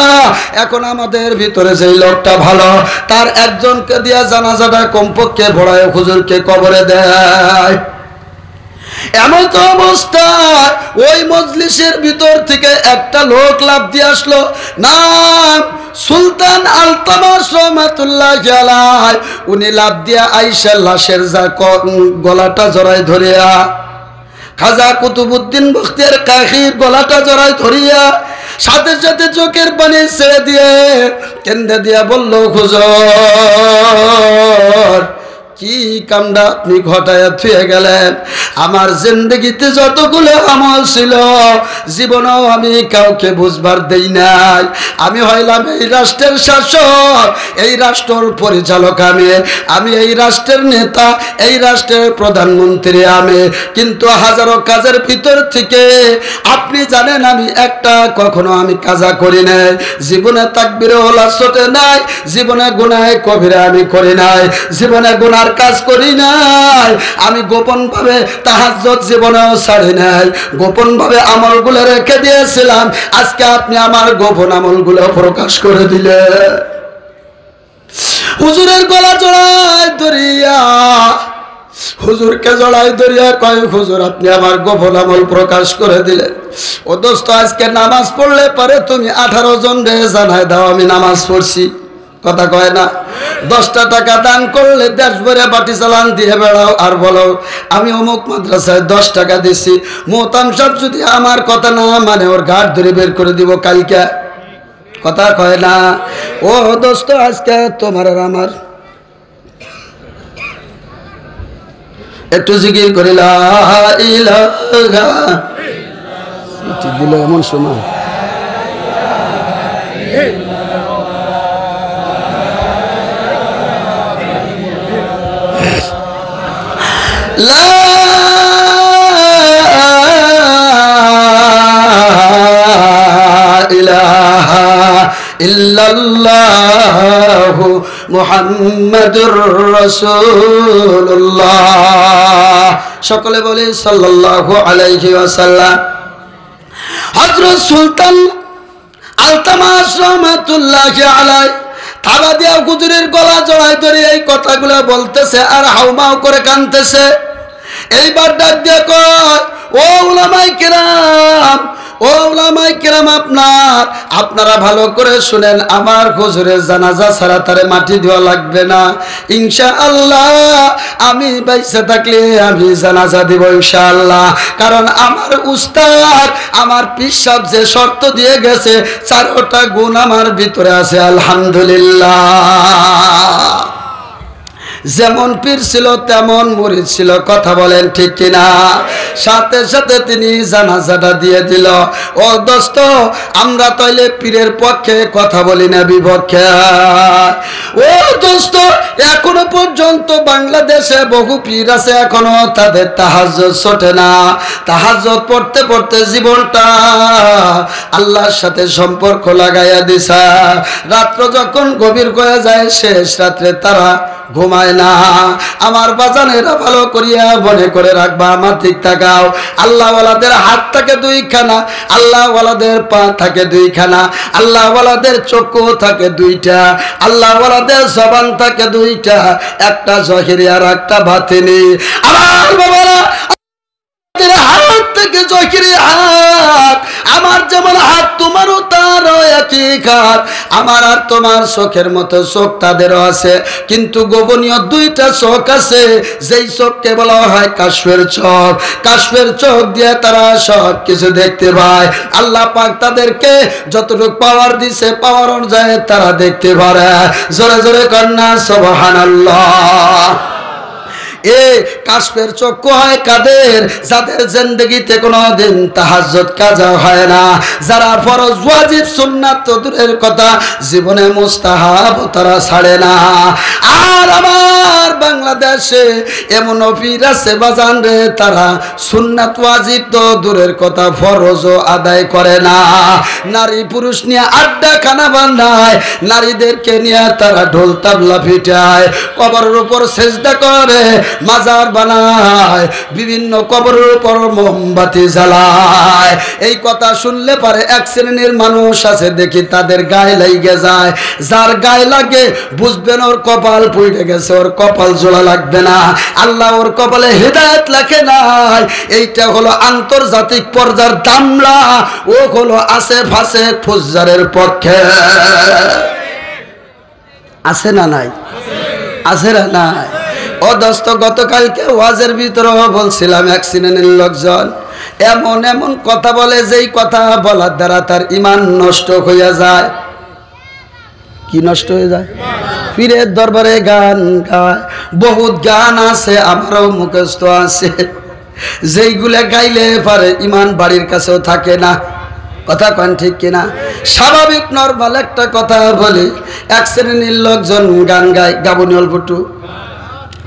এখন আমাদের ভিতরে যেই লোকটা ভালো, তার একজনকে দিয়ে জানাজাটা কমপক্ষে ভরায় হুজুরকে কবরে দেয়। এমন তো অবস্থায় ওই মজলিসের ভিতর থেকে একটা লোক লাফ দিয়ে আসলো, নাম সুলতান আলতামাস রহমাতুল্লাহি আলাইহি। উনি লাফ দিয়া আয়েশা লাশের গলাটা জড়ায় ধরিয়া, খাজা কুতুবউদ্দিন বখতিয়ার কাকির গলাটা জড়ায় ধরিয়া সাথে সাথে চোখের পানি ছেড়ে দিয়ে কেন্দে দিয়া বলল, হুজুর কি কামটা আপনি ঘটায়া থুয়ে গেলেন? আমার জিন্দগিতে যতগুলো আমল ছিল জীবনেও আমি কাউকে বুঝবার দেই নাই। আমি হইলাম এই রাষ্ট্রের শাসক, এই রাষ্ট্রের পরিচালক আমি এই রাষ্ট্রের নেতা, এই রাষ্ট্রের প্রধানমন্ত্রী আমি। কিন্তু হাজারো কাজের ভিতর থেকে আপনি জানেন আমি একটা কখনো আমি কাজা করি নাই, জীবনে তাকবীরে ওলা ছোটে নাই, জীবনে গুনাহে কবিরা আমি করি নাই, জীবনে গুনার কাজ করি নাই। আমি গোপন ভাবে তাহাজ্জুদ জীবনেও ছাড়ি নাই, গোপন ভাবে আমলগুলো রেখে দিয়েছিলাম। আজকে আপনি আমার গোপন আমলগুলো প্রকাশ করে দিলেন। হুজুরের গলা জড়ায় ধরিয়া, হুজুরকে জড়াই ধরিয়া কয়, হুজুর আপনি আমার গোপন আমল প্রকাশ করে দিলেন। ও দোস্ত, আজকে নামাজ পড়লে পারে তুমি 18 জন রে জানাই দাও আমি নামাজ পড়ছি। কথা কয় না? 10টা টাকা দান করলে দেশ ভরে বাটি চালান দিয়ে বেড়াও আর বলো আমি অমুক মাদ্রাসায় 10 টাকা দিছি। মোহতাম সাহেব যদি আমার কথা না মানে ওর ঘাট ধরে বের করে দিব কালকে। কথা কয় না? ও দোস্ত, আজকে তোমার আর আমার একটু জিকির করি লা ইলাহা দিল এমন সময় লা ইলাহা ইল্লাল্লাহু মুহাম্মাদুর রাসূলুল্লাহ। সকলে বলে সাল্লাল্লাহু আলাইহি ওয়াসাল্লাম। হযরত সুলতান আলতামাস রহমাতুল্লাহি আলাইহি থাবা দিয়া হুজুরের গলা জড়াই ধরে এই কথাগুলো বলতেছে আর হাউমাউ করে কাঁদতেছে। এইবার ডাক দিয়ে কয়, ও উলামায়ে কেরাম, ও উলামায়ে কেরাম, আপনারা ভালো করে শুনেন, আমার হুজুরের জানাজা ছাড়া তারে মাটি দেওয়া লাগবে না ইনশাআল্লাহ। আমি বাইসা থাকলে আমি জানাজা দিব ইনশাআল্লাহ। কারণ আমার উস্তাদ, আমার পীর সাহেব যে শর্ত দিয়ে গেছে 4টা গুণ আমার ভিতরে আছে আলহামদুলিল্লাহ। যেমন পীর ছিল তেমন মুরিদ ছিল। কথা বলেন ঠিক কিনা? সাথে সাথে তিনি জানাজাটা দিয়ে দিল। ও দোস্ত, আমরা তাইলে পীরের পক্ষে কথা বলি না বিপক্ষে। ও দোস্ত, এখনো পর্যন্ত বাংলাদেশে বহু পীর আছে, এখনো তাদের তাহাজ্জুদ ছোটে না। তাহাজ্জুদ পড়তে পড়তে জীবনটা আল্লাহর সাথে সম্পর্ক লাগাইয়া দিছে। রাত্র যখন গভীর হয়ে যায়, শেষ রাত্রে তারা ঘুমায় না। আমার বাজানেরা ভালো করিয়া মনে করে রাখবা, আমার ঠিক থাকাও। আল্লাহ ওয়ালাদের হাত থাকে 2খানা, আল্লাহ ওয়ালাদের পা থাকে 2খানা, আল্লাহ ওয়ালাদের চক্ষু থাকে 2টা, আল্লাহ ওয়ালাদের জবান থাকে 2টা, একটা জহিরি আর একটা বাতিনি। আমার বাবারা, হাত থেকে জহিরি হাত, আমার যেমন হাত তোমারও তারও একই হাত। আমার আর তোমার চোখের মতো চোখ তাদেরও আছে, কিন্তু গোপনীয় 2টা চোখ আছে, যেই চোখকে বলা হয় কাশফের চোখ। কাশফের চোখ দিয়ে তারা সব কিছু দেখতে পায়। আল্লাহ পাক তাদেরকে যতটুকু পাওয়ার দিছে, পাওয়ার অনুযায়ী তারা দেখতে পারে। জোরে জোরে কন্যা সুবহানাল্লাহ। এ কাশফের চক্ষু হয় কাদের? যাদের জিন্দেগিতে কোনোদিন তাহাজ্জুদ কাজা হয় না, যারা ফরজ ওয়াজিব সুন্নাত তো দূরের কথা জীবনে মুস্তাহাব তারা ছাড়ে না। আর আমার বাংলাদেশে এমন পীর আছে বাজান রে, তারা সুন্নাত ওয়াজিব তো দূরের কথা ফরজও আদায় করে না। নারী পুরুষ নিয়ে আড্ডা খানা বান্ধায়, নারীদেরকে নিয়ে তারা ঢোল তাবলা পিটায়, কবরের উপর সেজদা করে, মাজার বানায়, বিভিন্ন কবরের উপর মোমবাতি জ্বালায়। এই কথা শুনলে পারে এক শ্রেণীর মানুষ আছে দেখি তাদের গায়ে লেগে যায়। যার গায়ে লাগে বুঝবেন ওর কপাল পুড়ে গেছে, ওর কপাল জোড়া লাগবে না, আল্লাহ ওর কপালে হেদায়েত লেখে নাই। এইটা হলো আন্তর্জাতিক পর্যায়ের দামলা, ও হলো আছে ফাসে ফুজ্জারের পক্ষে। আছে না নাই? আছে না নাই? ও দোস্ত, গতকালকে ওয়াজের ভিতরে বলছিলাম এক শ্রেণীর লোকজন এমন এমন কথা বলে যেই কথা বলার দ্বারা তার ঈমান নষ্ট হয়ে যায়। কি নষ্ট হয়ে যায়? পীরের দরবারে গান গায়, বহুত গান আছে আমারও মুখস্থ আছে, যেইগুলা গাইলে পারে ঈমান বাড়ির কাছেও থাকে না। কথা কন ঠিক কিনা? স্বাভাবিক নরমাল একটা কথা বলি, এক শ্রেণীর লোকজন গান গায়, গাবনি অল্পটু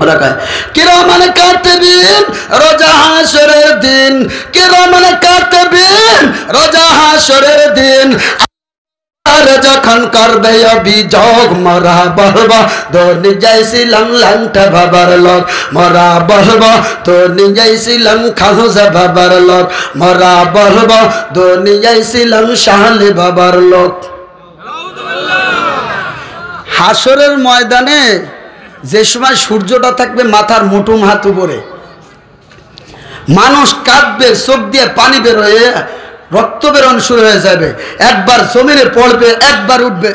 ওরা গায় কিরামান কাতিবিন রোজা হাসরের দিন, কিরামান কাতিবিন রোজা হাসরের দিন, আর যখন করবে অভিযোগ মরা বলব তো নিজেছিলাম লাংটা বাবার লোক, মরা বলব তো নিজেছিলাম খাহুজা বাবার লোক, মরা বলব তো নিজেছিলাম শাহলি বাবার লোক। হাসরের ময়দানে যে সময় সূর্যটা থাকবে মাথার মুঠুম হাত উপরে, মানুষ কাঁদবে, চোখ দিয়ে পানি বের হয়ে রক্ত বেরোন শুরু হয়ে যাবে, একবার জমিনে পড়বে, একবার উঠবে।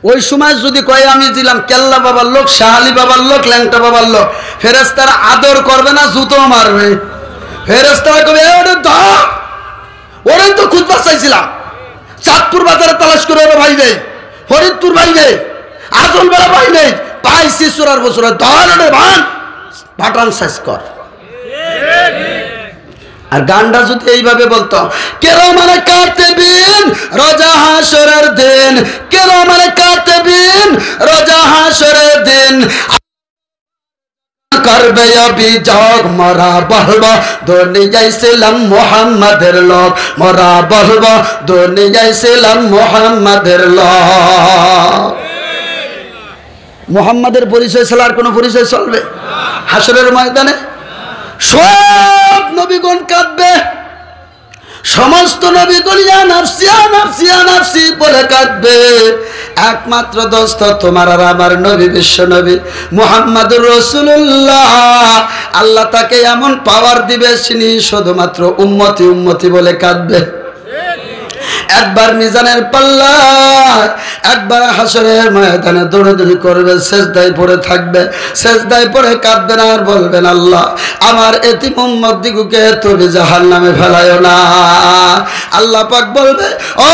ওই সময় যদি কয় আমি দিলাম কেল্লা বাবার লোক, শাহালি বাবার লোক, ল্যাংটা বাবার লোক, ফেরেশতারা আদর করবে না, জুতো মারবে। ফেরেশতারা কবে ওরে ধর, ওরে তো খুঁজবা চাইছিলাম, চাঁদপুর বাজারে তালাশ করে ওরা ভাই নেই, ফরিদপুর ভাই নেই, আজল বেলা ভাই নেই, পাইছি চোরার বছর ধর ওরে ভান পাঠান শেষ কর। আর গানটা যদি এইভাবে বলতো কিরামান কাতিবিন রোজা হাসরের দিন, কিরামান কাতিবিন রোজা হাসরের দিন, করবে অভিযোগ মরা বলব দুনিয়ায় ছিলাম মুহাম্মাদের লোক, মরা বলব দুনিয়ায় ছিলাম মুহাম্মাদের লোক। মুহাম্মাদের পরিচয় ছাড়া আর কোনো পরিচয় চলবে হাসরের ময়দানে? সব নবীগণ কাঁদবে, সমস্ত নবীগণ ইয়া নাফসি ইয়া নাফসি ইয়া নাফসি বলে কাঁদবে। একমাত্র দোস্ত তোমার আর আমার নবী, বিশ্ব নবী মুহাম্মাদুর রাসূলুল্লাহ, আল্লাহ তাকে এমন পাওয়ার দিবে তিনি শুধুমাত্র উম্মতি উম্মতি বলে কাঁদবে। একবার মিজানের পাল্লা, একবার হাসরের ময়দানে দৌড়াদৌড়ি করবে, সেজদায় পড়ে থাকবে, সেজদায় পড়ে কাঁদবেন আর বলবেন আল্লাহ আমার এতিম উম্মত দিগুকে তুমি জাহান্নামে ফেলায়ো না। আল্লাহ পাক বলবে ও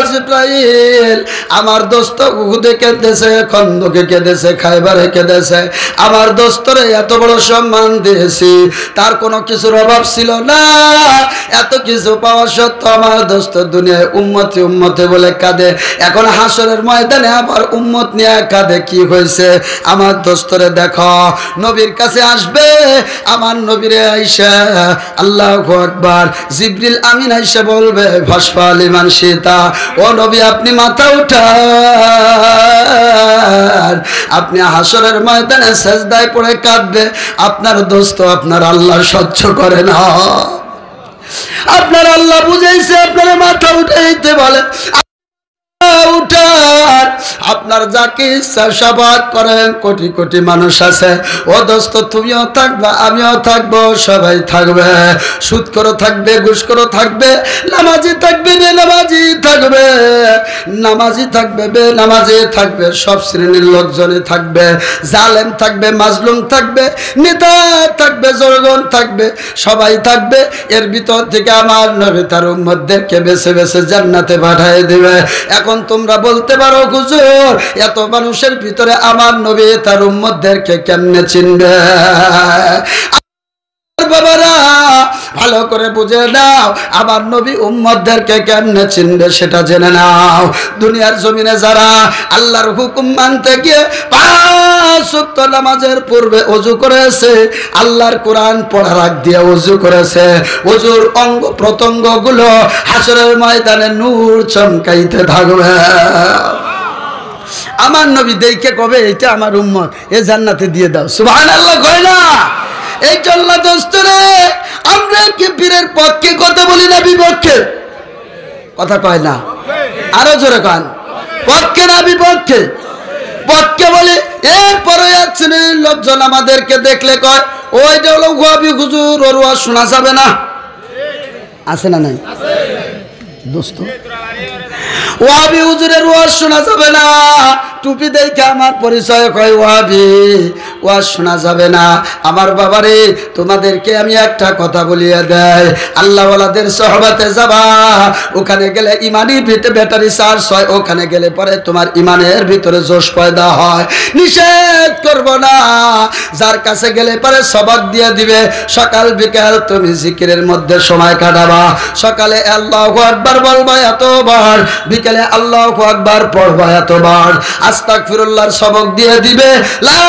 জিবরাইল, আমার দোস্ত উহুদে কেঁদেছে, খন্দকে কেঁদেছে, খায়বারে কেঁদেছে, আমার দোস্তরে এত বড় সম্মান দিয়েছি, তার কোনো কিছুর অভাব ছিল না, এত কিছু পাওয়া সত্ত্বেও আমার দোস্ত দুনিয়ায় উম্মতি উম্মতে বলে কাঁদে, এখন হাসরের ময়দানে আবার উম্মত নিয়ে কাঁদে। কি হয়েছে? আমার দোস্তরে দেখো নবীর কাছে আসবে, আমার নবীরে আইসা আল্লাহু আকবার, জিবরিল আমিন আইসা বলবে ভাসফা লিমান শিতা, ও নবী আপনি মাথা উঠান, আপনি হাসরের ময়দানে সেজদায় পড়ে কাঁদবে, আপনার দোস্ত আপনার আল্লাহ সহ্য করে না, আপনার আল্লাহ বুঝাইছে আপনারা মাথা উঠাইতে বলে উঠান, আপনার যাকে ইচ্ছা সাবাত করেন, কোটি কোটি মানুষ আছে, ও দোস্ত তুমিও থাকবে, আমিও থাকবো, সবাই থাকবে, সুদ করো থাকবে, ঘুষ করো থাকবে, নামাজি থাকবে, বেনামাজি থাকবে, নামাজি থাকবে, বেনামাজি থাকবে, সব শ্রেণীর লোকজনই থাকবে, জালেম থাকবে, মাজলুম থাকবে, নেতা থাকবে, জনগণ থাকবে, সবাই থাকবে। এর ভিতর থেকে আমার নবী তার উম্মতদেরকে বেছে বেছে জান্নাতে পাঠিয়ে দিবে। এখন তোমরা বলতে পারো হুজুর এত মানুষের ভিতরে আমার নবী তার উম্মতদেরকে কেমনে চিনবে? বাবারা ভালো করে বুঝে নাও, আমার নবী উম্মতদেরকে কেমনে চিনবে সেটা জেনে নাও। দুনিয়ার জমিনে যারা আল্লাহর হুকুম মানতে গিয়ে 5 ওয়াক্ত নামাজের পূর্বে ওযু করেছে, আল্লাহর কোরআন পড়ার আগ দিয়ে ওযু করেছে, ওযুর অঙ্গ প্রত্যঙ্গ গুলো হাসরের ময়দানে নূর চমকাইতে থাকবে। আমার নবী দেখে কবে এটা আমার উম্মত, এ জান্নাতে দিয়ে দাও। সুবহানাল্লাহ কয় না? এই জন্য দোস্তরে আমরা কি পীরের পক্ষে কথা বলি না বিপক্ষে? কথা কয় না, আরো জোরে কন। পক্ষে না বিপক্ষে? পক্ষে বলে। এরপরে এক শ্রেণীর লোকজন আমাদেরকে দেখলে কয় ওইটা হলো ওয়াহাবি হুজুর, ওর ওয়াজ শোনা যাবে না। আছে না নাই দোস্ত? ওয়াহাবি হুজুরের ওয়াজ শোনা যাবে না, টুপি দেখে আমার পরিচয় কয় ওয়াহাবি, ওয়াজ শোনা যাবে না। আমার বাবারে তোমাদেরকে আমি একটা কথা বলিয়ে দেয়, আল্লাহওয়ালাদের সহবতে যাবা, ওখানে গেলে ইমানি ব্যাটারি চার্জ হয়, ওখানে গেলে পরে তোমার ইমানের ভিতরে জোশ পয়দা হয়। নিষেধ করব না, যার কাছে গেলে পরে সবক দিয়ে দিবে, সকাল বিকাল তুমি জিকিরের মধ্যে সময় কাটাবা। সকালে আল্লাহু আকবার বলবা এতবার, বিকালে আল্লাহু আকবার পড়বা এতবার, আস্তাগফিরুল্লাহর সবক দিয়ে দিবে, লা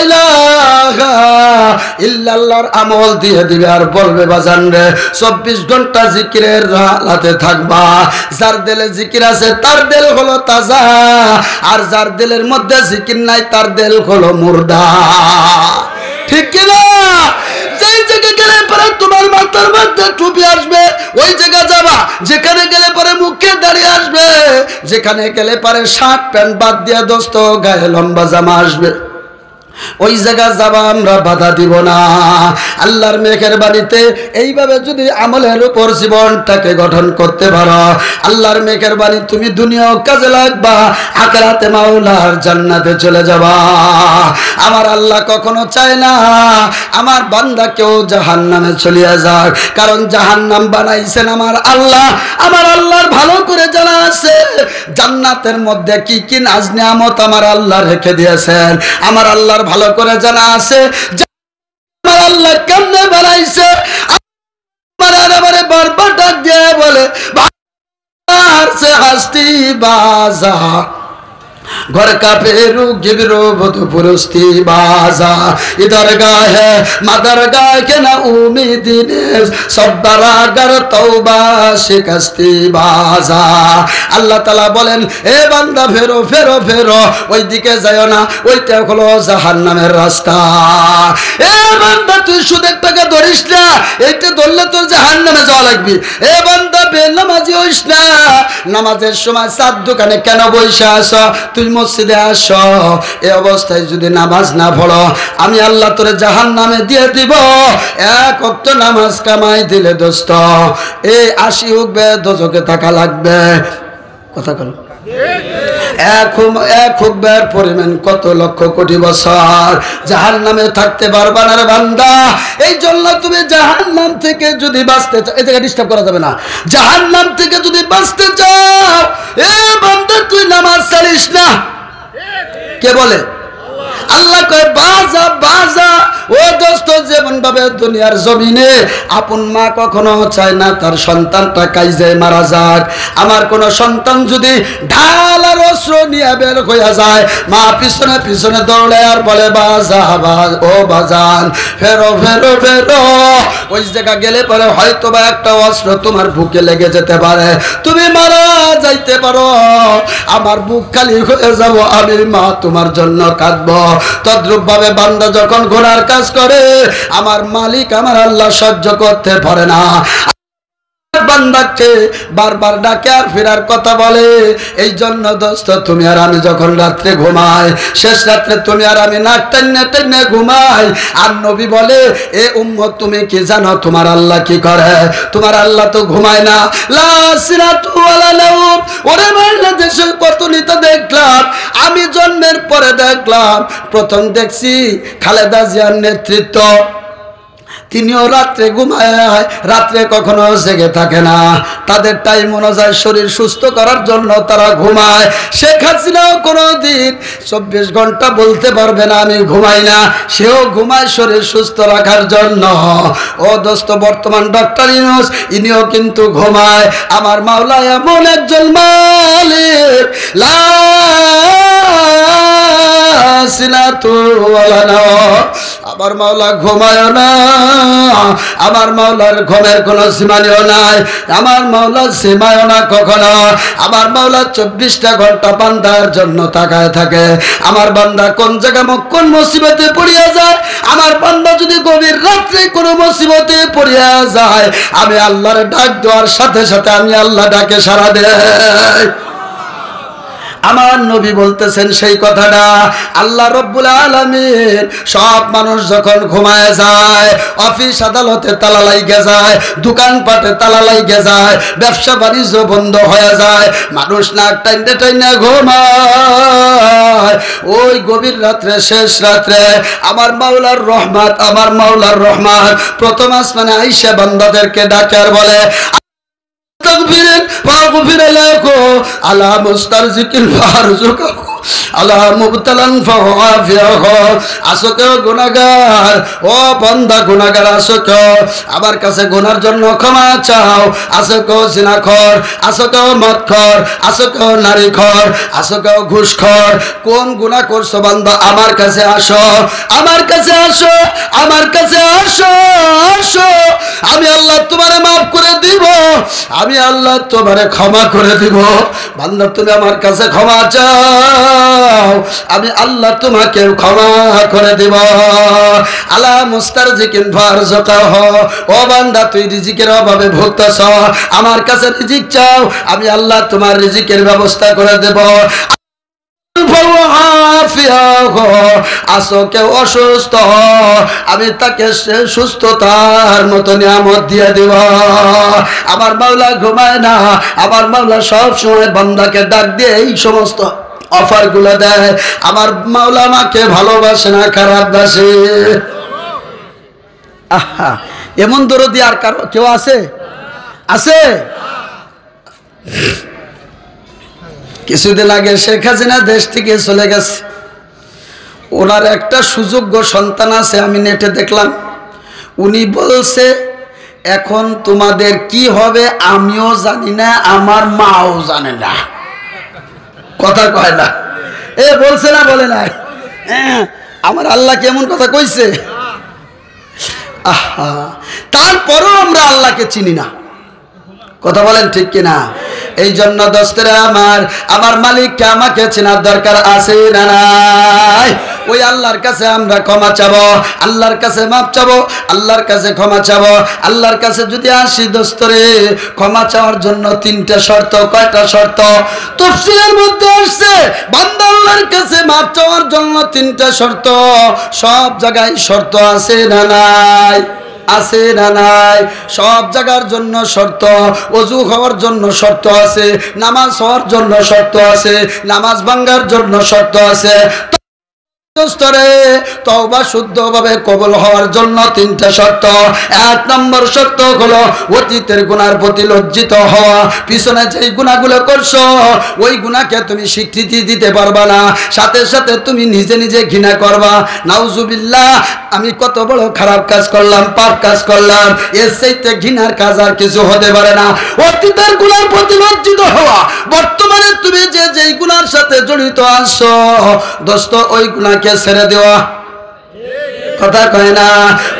ইলাহা ইল্লাল্লাহর আমল দিয়ে দিবে, আর বলবে বাজান রে 24 ঘন্টা জিকিরের হালাতে থাকবা। যার দিলে জিকির আছে তার দিল হলো তাজা, আর যার দিলের মধ্যে জিকির নাই তার দিল হলো মুর্দা। ঠিক কি না? যেই জায়গায় গেলে পরে তোমার মাথার মধ্যে টুপি আসবে ওই জায়গা যাবা, যেখানে গেলে পরে মুখে দাঁড়িয়ে আসবে, যেখানে গেলে পরে শার্ট প্যান্ট বাদ দিয়ে দোস্ত গায়ে লম্বা জামা আসবে, ওই জায়গা যাবা, আমরা বাধা দিব না। আল্লাহর মেহেরবানিতে এইভাবে যদি আমলের উপর জীবনটাকে গঠন করতে পারো, আল্লাহর মেহেরবানি তুমি দুনিয়াও কাজে লাগবা, আখিরাতে মাওলার জান্নাতে চলে যাবা। আমার আল্লাহ কখনো চায় না আমার বান্দা কেউ জাহান্নামে চলিয়া যাক, কারণ জাহান্নাম বানাইছেন আমার আল্লাহ। আমার আল্লাহর ভালো করে জানা আছে জান্নাতের মধ্যে কি কি নাজ নিয়ামত আমার আল্লাহ রেখে দিয়েছেন। আমার আল্লাহর ভালো করে জানা আছে আমার আল্লাহ কেমনে বানাইছে। আমার বারবার ডাক দিয়ে বলে সে হাস্তি বাজা घर का फेरू गिरो बुध पुरुस्ती बाजा इधर गाह है मदर गाह के ना उम्मीद ने सब बरागर तौबा शिकस्ती बाजा। আল্লাহ তাআলা বলেন এ বান্দা ফেরো ফেরো ফেরো, ওই দিকে যাও না, ওইটা হলো জাহান্নামের রাস্তা। এ বান্দা তুই সুদের টাকা ধরিস না, এইটা ধরলে তোর জাহান্নামে যাওয়া লাগবে। এ বান্দা বেনামাজি হইস না, নামাজের সময় চার দোকানে কেন বসে আছো? তুই মসজিদে আসো, এই অবস্থায় যদি নামাজ না পড়ো আমি আল্লাহ তোরে জাহান্নামে দিয়ে দিব। এক ওয়াক্ত নামাজ কামাই দিলে দোস্ত এই 80 হুকবে দোজখে থাকা লাগবে। কথা বল, এক হুকবের পরিমাণ কত লক্ষ কোটি বছর জাহান্নামে থাকতে পারবা না রে বান্দা। এই জন্য তুমি জাহান্নাম থেকে যদি বাঁচতে চাও, এই জায়গায় ডিস্টার্ব করা যাবে না, জাহান্নাম থেকে যদি বাঁচতে চাও এ বান্দা তুই নামাজ ছাড়িস না। কে বলে? আল্লাহ কয় বাজা বাজা। ও দোস্ত যেমন ভাবে দুনিয়ার জমিনে আপন মা কখনো চায় না তার সন্তানটা কাইজে মারা যাক। আমার কোন সন্তান যদি ঢাল আর অস্ত্র নিয়ে বের হয়ে যায়, মা পিছনে পিছনে দৌড়ে আর বলে বাজা বাজ ও বাজান ফেরো ফেরো ফেরো। ওই জায়গা গেলে পরে হয়তো বা একটা অস্ত্র তোমার বুকে লেগে যেতে পারে, তুমি মারা যাইতে পারো, আমার বুক খালি হয়ে যাব, আমি মা তোমার জন্য কাঁদবো। তদ্রূপ ভাবে বান্দা যখন গুনার কাজ করে আমার মালিক আমার আল্লাহ সহ্য করতে পারে না, বান্দাকে বারবার ডাকে আর ফেরার কথা বলে। এই জন্য দোস্ত তুমি আর আমি যখন রাত্রে ঘুমাই, শেষ রাত্রে তুমি আর আমি নাক টেনে টেনে ঘুমাই, আর নবী বলে এ উম্মত তুমি কি জানো তোমার আল্লাহ কি করে? তোমার আল্লাহ তো ঘুমায় না। লা সিরাতু ওয়ালা নাওম। ওরে বাংলাদেশের কত নেতা দেখলাম, আমি জন্মের পরে দেখলাম প্রথম দেখছি খালেদা জিয়ার নেতৃত্ব, তিনিও রাত্রে ঘুমায়, রাত্রে কখনো জেগে থাকে না। তাদের টাইম অনুযায়ী শরীর সুস্থ করার জন্য তারা ঘুমায়। শেখ হাসিনাও কোনোদিন 24 ঘন্টা বলতে পারবে না আমি ঘুমাই না, সেও ঘুমায় শরীর সুস্থ রাখার জন্য। ও দোস্ত, বর্তমান ডক্টর ইউনূস ইনিও কিন্তু ঘুমায়। আমার মাওলা এমন একজন মালিক, লা সিনাতু ওয়ালা নাওম। আমার মাওলা ঘুমায় না, আমার মাওলার ঘুমের কোনো সীমানিও নাই, আমার মাওলা সীমায় না কখনো। আমার মাওলা 24টা ঘন্টা বান্দার জন্য তাকায় থাকে। আমার বান্দা কোন জায়গায় কোন মুসিবতে পড়িয়া যায়, আমার বান্দা যদি গভীর রাত্রে কোনো মুসিবতে পড়িয়া যায়, আমি আল্লাহর ডাক দেওয়ার সাথে সাথে আমি আল্লাহ ডাকে সাড়া দেই। আমার নবী বলতেছেন সেই কথাটা। আল্লাহ রব্বুল আলামিন সব মানুষ যখন ঘুমায় যায়, অফিস আদালতে তালা লাইগে যায়, দোকানপাটে তালা লাইগে যায়, ব্যবসা বাণিজ্য বন্ধ হয়ে যায়, মানুষ নাক টাইনে টাইনে ঘুমায়, ওই গভীর রাত্রে শেষ রাত্রে আমার মাওলার রহমত, আমার মাওলার রহমান প্রথম আসমানে আইসা বান্দাদেরকে ডাকে আর বলে, ফাগফির লাহু আলা মুস্তারজিকিন ফারজুকাহু আলা মুবতালান ফাওয়াফিয়াহু। আসো কেউ গুনাহগার, ও বান্দা গুনাহগার, আসো কেউ আমার কাছে গুনার জন্য ক্ষমা চাও। আসো কেউ জিনাখোর, আসো কেউ মদখোর, আসো কেউ নারীখোর, আসো কেউ ঘুষখোর। কোন গুনাহ করছো বান্দা, আমার কাছে আসো, আমার কাছে আসো, আমার কাছে আসো, আসো। আমি আল্লাহ তোমারে মাফ করে দিব, আমি আল্লাহ তোমারে ক্ষমা করে দিব। বান্দা তুমি আমার কাছে ক্ষমা চাও, আমি আল্লাহ তোমাকে ক্ষমা করে দিব। আলা মুস্তারজিকিন ফারজুকাহু। ও বান্দা তুই রিজিকের অভাবে ভুগতেছ, আমার কাছে রিজিক চাও, আমি আল্লাহ তোমার রিজিকের ব্যবস্থা করে দেব। আসো কেউ অসুস্থ, আমি তাকে সুস্থতার মতো নিয়ামত দিয়ে দেব। আমার মাওলা ঘুমায় না, আমার মাওলা সব সময় বান্দাকে ডাক দিয়ে এই সমস্ত অফার গুলো দেয়। আমার মাওলা আমাকে ভালোবাসে না খারাপ বাসে। আহা, এমন দরদি আর কারো কেউ আছে? আছে? কিছুদিন আগে শেখ হাসিনা দেশ থেকে চলে গেছে, ওনার একটা সুযোগ্য সন্তান আছে, আমি নেটে দেখলাম। উনি বলছে এখন তোমাদের কি হবে আমিও জানি না, আমার মাও জানে না। কথা কয় না, এ বলছে না, বলে না। আমার আল্লাহ কেমন কথা কইছে। আহা, তারপরও আমরা আল্লাহকে চিনি না। কথা বলেন ঠিক কিনা? এই জন্য দোস্তরা আমার, আমার মালিককে আমাকে চেনার দরকার আছে না নাই? ওই আল্লাহর কাছে আমরা ক্ষমা চাবো, আল্লাহর কাছে মাপ চাবো, আল্লাহর কাছে ক্ষমা চাবো। আল্লাহর কাছে যদি আসি দোস্তরে, ক্ষমা চাওয়ার জন্য 3টা শর্ত। কয়টা শর্ত? তাফসীরের মধ্যে আসছে বান্দা আল্লাহর কাছে মাপ চাওয়ার জন্য 3টা শর্ত। সব জায়গায় শর্ত আছে না নাই? আছে না নাই? সব জায়গার জন্য শর্ত। ওযু হওয়ার জন্য শর্ত আছে, নামাজ হওয়ার জন্য শর্ত আছে, নামাজ ভাঙার জন্য শর্ত আছে। স্তরে তওবা শুদ্ধভাবে কবুল হওয়ার জন্য 3টা শর্ত। 1 নম্বর শর্ত হলো অতীতের গুনার প্রতি লজ্জিত হওয়া। পিছনে যেই গুনাহগুলো করছো ওই গুনাহকে তুমি স্বীকৃতি দিতে পারবা না, সাথে সাথে তুমি নিজে নিজে ঘৃণা করবা। নাউজুবিল্লাহ, আমি কত বড় খারাপ কাজ করলাম, পাপ কাজ করলাম, এর চাইতে ঘৃণার কাজ আর কিছু হতে পারে না। অতীতের গুনার প্রতি লজ্জিত হওয়া। বর্তমানে তুমি যেই গুনার সাথে জড়িত আছো দোস্ত, ওই গুনাহকে ছেড়ে দেওয়া। কথা কয় না?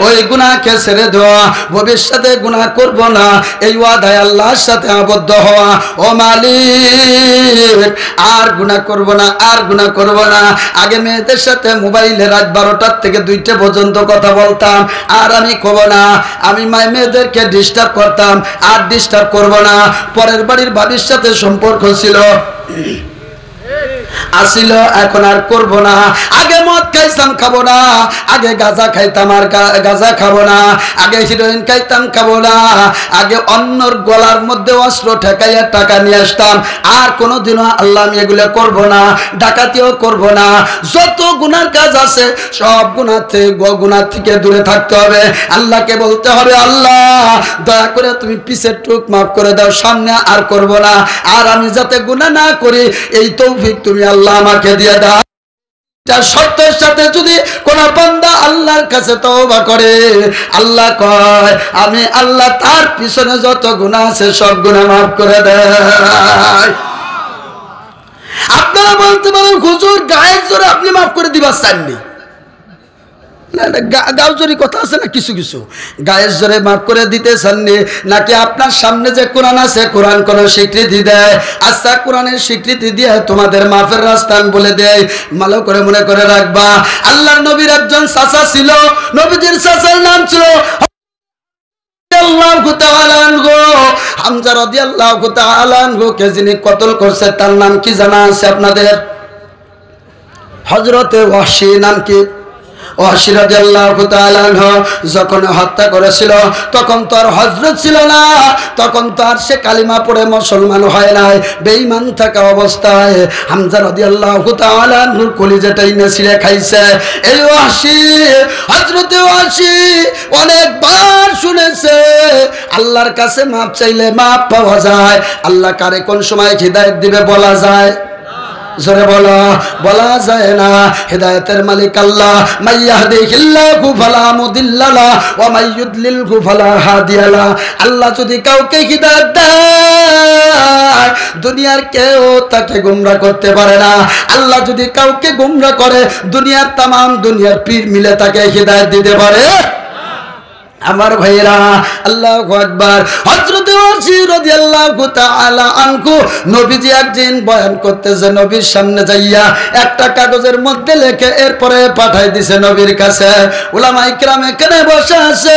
ওই গুনাহকে ছেড়ে দেওয়া, ভবিষ্যতে গুনাহ করব না এই ওয়াদায় আল্লাহর সাথে আবদ্ধ হওয়া। ও মালিক, আর গুনাহ করব না, আর গুনাহ করব না। আগে মেয়েদের সাথে মোবাইলে রাত 12টা থেকে 2টা পর্যন্ত কথা বলতাম, আর আমি করব না। আমি মেয়েদেরকে ডিস্টার্ব করতাম, আর ডিস্টার্ব করব না। পরের বাড়ির ভাবির সাথে সম্পর্ক ছিল, আসিল, এখন আর করব না। আগে মদ খাইতাম, খাবো না। আগে গাঁজা খাইতাম, আর গাঁজা খাবো না। আগে হিরোইন খাইতাম, খাবো না। আগে অন্যর গলার মধ্যে অস্ত্র ঠেকাইয়া টাকা নিয়ে আসতাম, আর কোনোদিনও আল্লাহ আমি এগুলো করব না। ডাকাতিও করব না। যত গুনার কাজ আছে সব গুনাহ থেকে দূরে থাকতে হবে। আল্লাহকে বলতে হবে, আল্লাহ দয়া করে তুমি পিছের টুক মাফ করে দাও, সামনে আর করব না। আর আমি যাতে গুনাহ না করি এই তৌফিক তুমি আল্লাহ আমাকে দিয়ে দাও। শর্তের সাথে যদি কোন বান্দা আল্লাহর কাছে তওবা করে, আল্লাহ কয় আমি আল্লাহ তার পিছনে যত গুনাহ আছে সব গুনাহ মাফ করে দেয়। আপনারা বলতে পারেন হুজুর গায়ের জোরে আপনি মাফ করে দিবার চাননি। গাউজরি কথা আছে না, কিছু কিছু গায়ের জোরে মাফ করে দিতে চাননি, নাকি আপনার সামনে যে কোরআন আছে কোরআন কোন স্বীকৃতি দেয়? আচ্ছা, কোরআনের স্বীকৃতি দিয়ে তোমাদের মাফের রাস্তা বলে দেয়। ভালো করে মনে করে রাখবা, আল্লাহর নবীর একজন চাচা ছিল, নবীজির চাচার নাম ছিল হামজা রাদিয়াল্লাহু তাআলা আনহুকে যিনি কতল করছে তার নাম কি জানা আছে আপনাদের? হযরতে ওয়াহশী। নাম কি? ওয়াহশী রাদিয়াল্লাহু তাআলা আনহু যখন হত্যা করেছিল তখন তো আর হযরত ছিল না, তখন তো আর সে কালিমা পড়ে মুসলমান হয় নাই। বেঈমান থাকা অবস্থায় হামজা রাদিয়াল্লাহু তাআলা আনহুর কলিজাটাই নেছিড়ে খাইছে। এই ওয়াহশী, হযরতে ওয়াহশী অনেকবার শুনেছে আল্লাহর কাছে মাপ চাইলে মাপ পাওয়া যায়। আল্লাহ কারে কোন সময় হিদায়াত দিবে বলা যায়? জোরে বলো, বলা যায় না। হিদায়াতের মালিক আল্লাহ। মাইয়াহদিহিল্লাহু ফালা মুদিল্লা লাহু ওয়া মাইয়ুদলিলহু ফালা হাদিয়া লাহু। আল্লাহ যদি কাউকে হিদায়াত দেয় দুনিয়ার কেউ তাকে গোমরাহ করতে পারে না। আল্লাহ যদি কাউকে গোমরাহ করে দুনিয়ার তামাম দুনিয়ার পীর মিলে তাকে হিদায়াত দিতে পারে? আমার ভাইরা, আল্লাহু আকবার। হযরত ওয়াহশী রাদিয়াল্লাহু তাআলা আনহু নবীজি একদিন বয়ান করতেছে, নবীর সামনে যাইয়া একটা কাগজের মধ্যে লিখে এরপরে পাঠাই দিছে নবীর কাছে। উলামায়ে কিরাম এখানে বসে আছে,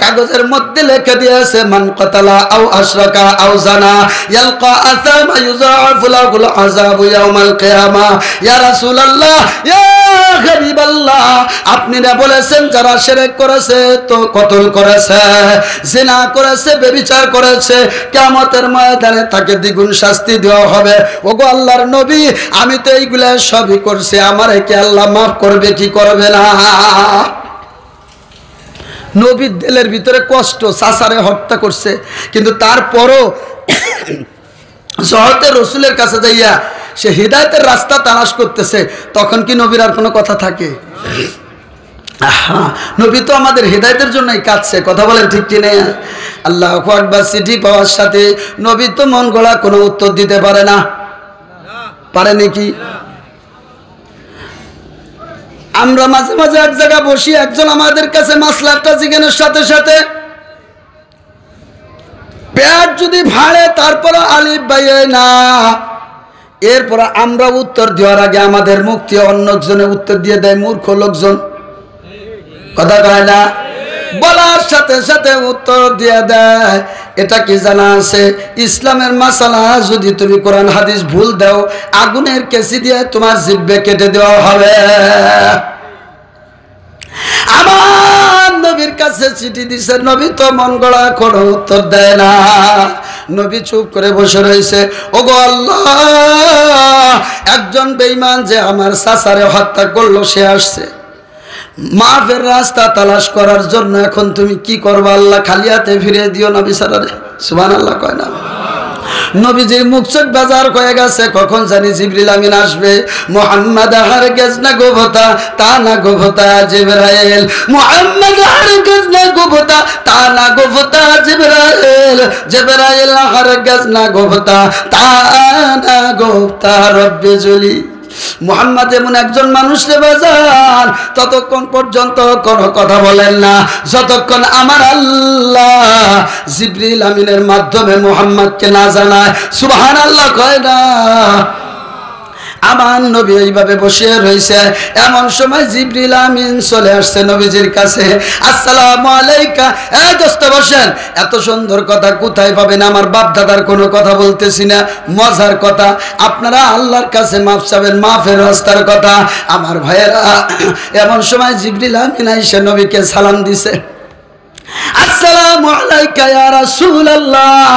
কাগজের মধ্যে লিখে দিয়েছে মান কাতালা আও আশরাকা আও জানা ইয়ালকা আসামা ইউযাফু লাহুল আযাবু ইয়াউমাল কিয়ামা। ইয়া রাসূলুল্লাহ, ইয়া হাবিবাল্লাহ, আপনি না বলেছেন যারা শিরক করেছে তো কতল করেছে, জিনা করেছে, ব্যভিচার করেছে, কিয়ামতের ময়দানে তাকে দ্বিগুণ শাস্তি দেওয়া হবে। ওগো আল্লাহর নবী, আমি তো এইগুলা সবই করছি, আমারে কি আল্লাহ মাফ করবে কি করবে না? নবীর দিলের ভিতরে কষ্ট, চাচারে হত্যা করছে, কিন্তু তারপরও জহরতে রসুলের কাছে যাইয়া সে হিদায়াতের রাস্তা তালাশ করতেছে। তখন কি নবীর আর কোনো কথা থাকে? নবী তো আমাদের হিদায়াতের জন্যই কাঁদছে। কথা বলেন ঠিক কি না? আল্লাহু আকবার। চিঠি পাওয়ার সাথে নবী তো মন গড়া কোনো উত্তর দিতে পারে না, পারে নাকি? আমরা মাঝে মাঝে এক জায়গায় বসি, একজন আমাদের কাছে মাসলাটা জিজ্ঞাসার সাথে সাথে পেট যদি ভাড়ে তারপরে আলিফ বাইয়ে না, এরপর আমরা উত্তর দেওয়ার আগে আমাদের মুক্তি অন্যজনে উত্তর দিয়ে দেয় মূর্খ লোকজন। কথা কয় না? বলার সাথে সাথে উত্তর দিয়ে দেয়। এটা কি জানা আছে? ইসলামের মাসালা যদি তুমি কোরআন হাদিস ভুল দাও, আগুনের কেসি দিয়ে তোমার জিহ্বা কেটে দেওয়া হবে। আমার নবীর কাছে চিঠি দিছে, নবী তো মন গড়া কোনো উত্তর দেয় না। নবী চুপ করে বসে রয়েছে। ওগো আল্লাহ, একজন বেঈমান যে আমার চাচারে হত্যা করলো সে আসছে মাফের রাস্তা তালাশ করার জন্য। এখন তুমি কি করবা আল্লাহ? খালি হাতে ফিরে দিও না বিচারারে। সুবহানাল্লাহ কয় না? নবীজির মুখ চোখ বাজার হয়ে গেছে, কখন জানি জিবরিল আমিন আসবে। মুহাম্মদ হারগিজ না গোভতা তা না গোভতা জিবরাইল, মুহাম্মদ হারগিজ না গোভতা তা না গোভতা জিবরাইল, জিবরাইল হারগিজ না গোভতা তা না গোভতা রব্বে জলি। মুহাম্মদ এমন একজন মানুষ রে বাজার, ততক্ষণ পর্যন্ত কোনো কথা বলেন না যতক্ষণ আমার আল্লাহ জিবরিল আমিনের মাধ্যমে মুহাম্মদকে না জানায়। সুবহানাল্লাহ কয় না? আমার নবী এইভাবে বসে রয়েছে। এমন সময় জিবরিল আমিন চলে আসছে নবীজির কাছে। আসসালামু আলাইকা। এই দোস্ত বসেন। এত সুন্দর কথা কোথায় পাবেন? আমার বাপ দাদার কোনো কথা বলতেছি না, মজার কথা। আপনারা আল্লাহর কাছে মাফ চাবেন, মাফের রাস্তার কথা। আমার ভাইয়েরা, এমন সময় জিবরিল আমিন আইসা নবীকে সালাম দিছে। আসসালামু আলাইকা ইয়া রাসূলুল্লাহ।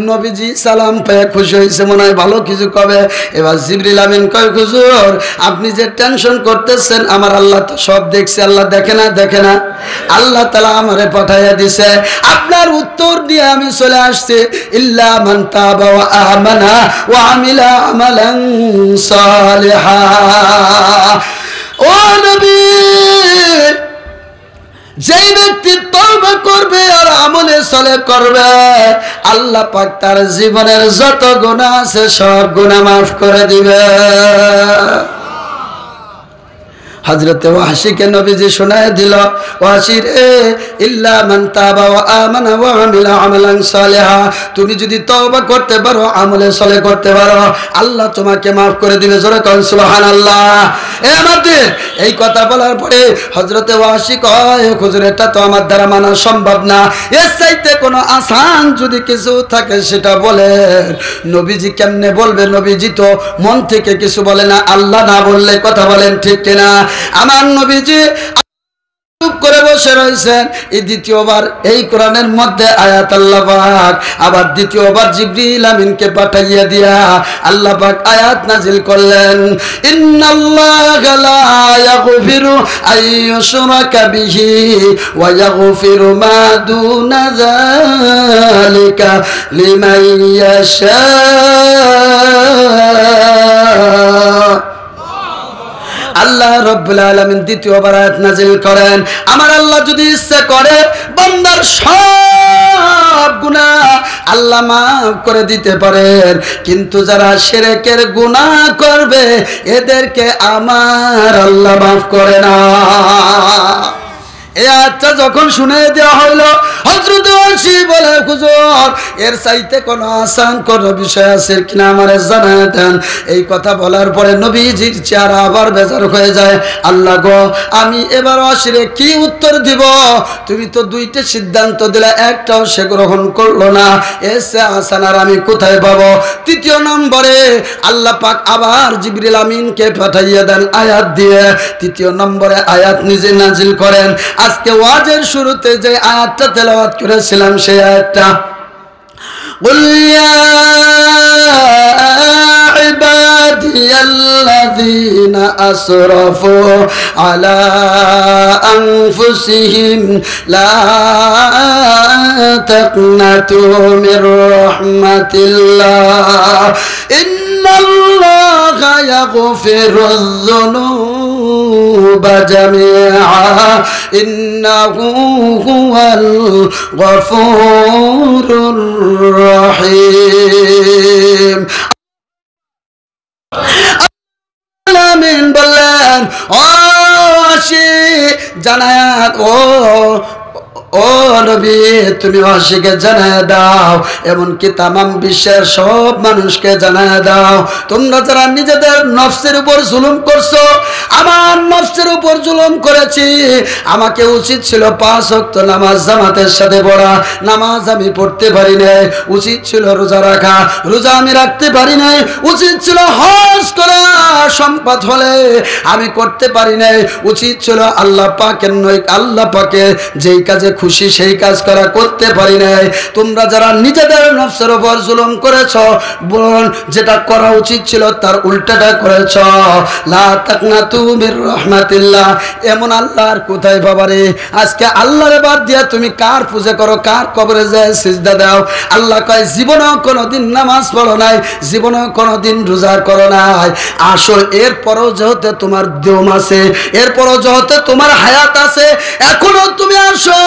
নবীজি সালাম পেয়ে খুশি হয়েছে, মনে হয় ভালো কিছু কবে। এবার জিবরিল আমিন কয়, হুজুর আপনি যে টেনশন করতেছেন, আমার আল্লাহ তো সব দেখছে। আল্লাহ দেখে না? দেখে না? আল্লাহ তাআলা আমারে পাঠাইয়া দিছে। আপনার উত্তর দিয়ে আমি চলে আসছি। ইল্লা মান তাবা ওয়া আমানা ওয়া আমিলা আমালান সালিহা। ও নবী, যেই ব্যক্তি তওবা করবে আর আমলে সালেহ করবে, আল্লাহ পাক তার জীবনের যত গুনাহ আছে সব গুনাহ মাফ করে দিবে। হযরতে ওয়াহশীকে নবীজি শোনায় দিল, ওয়াহশী রে, ইল্লা মান তাবা ওয়া আমানা ওয়া আমিলা আমালান সালিহা, তুমি যদি তওবা করতে পারো, আমলে সালেহ করতে পারো, আল্লাহ তোমাকে maaf করে দিবে। জোরে কোন সুবহানাল্লাহ। এ আমাদের এই কথা বলার পরে হযরতে ওয়াহশী কয়, হুজুর এটা তো আমার দ্বারা মানা সম্ভব না, এর চাইতে কোনো আসান যদি কিছু থাকে সেটা বলেন। নবীজি কেমনে বলবে? নবীজি তো মন থেকে কিছু বলে না, আল্লাহ না বললে কথা বলেন ঠিক কিনা? আমার নবীজি চুপ করে বসে রয়েছেন। এই দ্বিতীয়বার এই কোরআনের মধ্যে আয়াত আল্লাহ পাক আবার দ্বিতীয়বার জিবরিল আমিনকে পাঠাইয়া দিয়া আল্লাহ পাক আয়াত নাজিল করলেন, ইন্নাল্লাহা লা ইয়াগফিরু আইয়ুশরাকা বিহি ওয়া ইয়াগফিরু মা দুনা যালিকা লিমান ইয়াশা। আল্লাহ রাব্বুল আলামিন দ্বিতীয়বার আয়াত নাযিল করেন, আমার আল্লাহ যদি ইচ্ছা করে বান্দার সব গুনাহ আল্লাহ maaf করে দিতে পারেন, কিন্তু যারা শিরকের গুনাহ করবে এদেরকে আমার আল্লাহ maaf করে না। এই আয়াতটা যখন শুনে দেওয়া হলো, হযরত ওয়াহশী বলে, হুজুর এর চাইতে কোনো আসান কোনো বিষয় আছে কিনা আমারে জানায় দেন। এই কথা বলার পরে নবীজির চেহারা আবার বেজার হয়ে যায়। আল্লাহ গো, আমি এবার ওয়াহশীরে কি উত্তর দিব? তুমি তো দুইটা সিদ্ধান্ত দিলে, একটাও সে গ্রহণ করলো না, এসে আসান আর আমি কোথায় পাবো? তৃতীয় নম্বরে আল্লাহ পাক আবার জিবরিল আমিনকে পাঠাইয়া দেন আয়াত দিয়ে। তৃতীয় নম্বরে আয়াত নিজে নাজিল করেন। আজকে ওয়াজের শুরুতে যে আয়াতটা তেলাওয়াত করেছিলাম সেই আয়াতটা, কুল ইয়া ইবাদিয়াল্লাযীনা আসরাফু আলা আনফুসিহিম লা তাকনাতু মির রাহমাতিল্লাহ ইন্নাল্লাহা ইয়াগফিরুয যুনুবা জামিআ ইন্নাহু হুয়াল গফুরুর রহিম। আমিন বললেন, ও ওয়াহশী জানায়াত, ও নবী তুমি ওয়াহশীকে জানায় দাও, এমনকি তামাম বিশ্বের সব মানুষকে জানায় দাও, তোমরা যারা নিজেদের নফসের উপর জুলুম করছো, আমার নফসের উপর জুলুম করেছি। আমাকে উচিত ছিল 5 ওয়াক্ত নামাজ জামাতের সাথে পড়া, নামাজ আমি পড়তে পারি নাই। উচিত ছিল রোজা রাখা, রোজা আমি রাখতে পারি নাই। উচিত ছিল হজ করা, সম্পদ হলে আমি করতে পারি নাই। উচিত ছিল আল্লাহ পাকের নয়, আল্লাহ পাকের যেই কাজে খুশি সেই কাজ করা, করতে পারি নাই। তোমরা যারা নিজেদের নফসের উপর জুলুম করেছো, বল যেটা করা উচিত ছিল তার উল্টাটা করেছো। লা তাকনাতু মির রাহমাতিল্লাহ, এমন আল্লাহর কোথায় বাবারে? আজকে আল্লাহরে বাদ দিয়া তুমি কার পূজা করো, কার কবরে যায় সিজদা দাও? আল্লাহ কয় জীবনেও কোনোদিন নামাজ পড়ো নাই, জীবনেও কোনোদিন রোজা করো নাই। আসো, এরপরও যেহেতু তোমার দম আছে, এরপরও যেহেতু তোমার হায়াত আছে, এখনো তুমি আসো।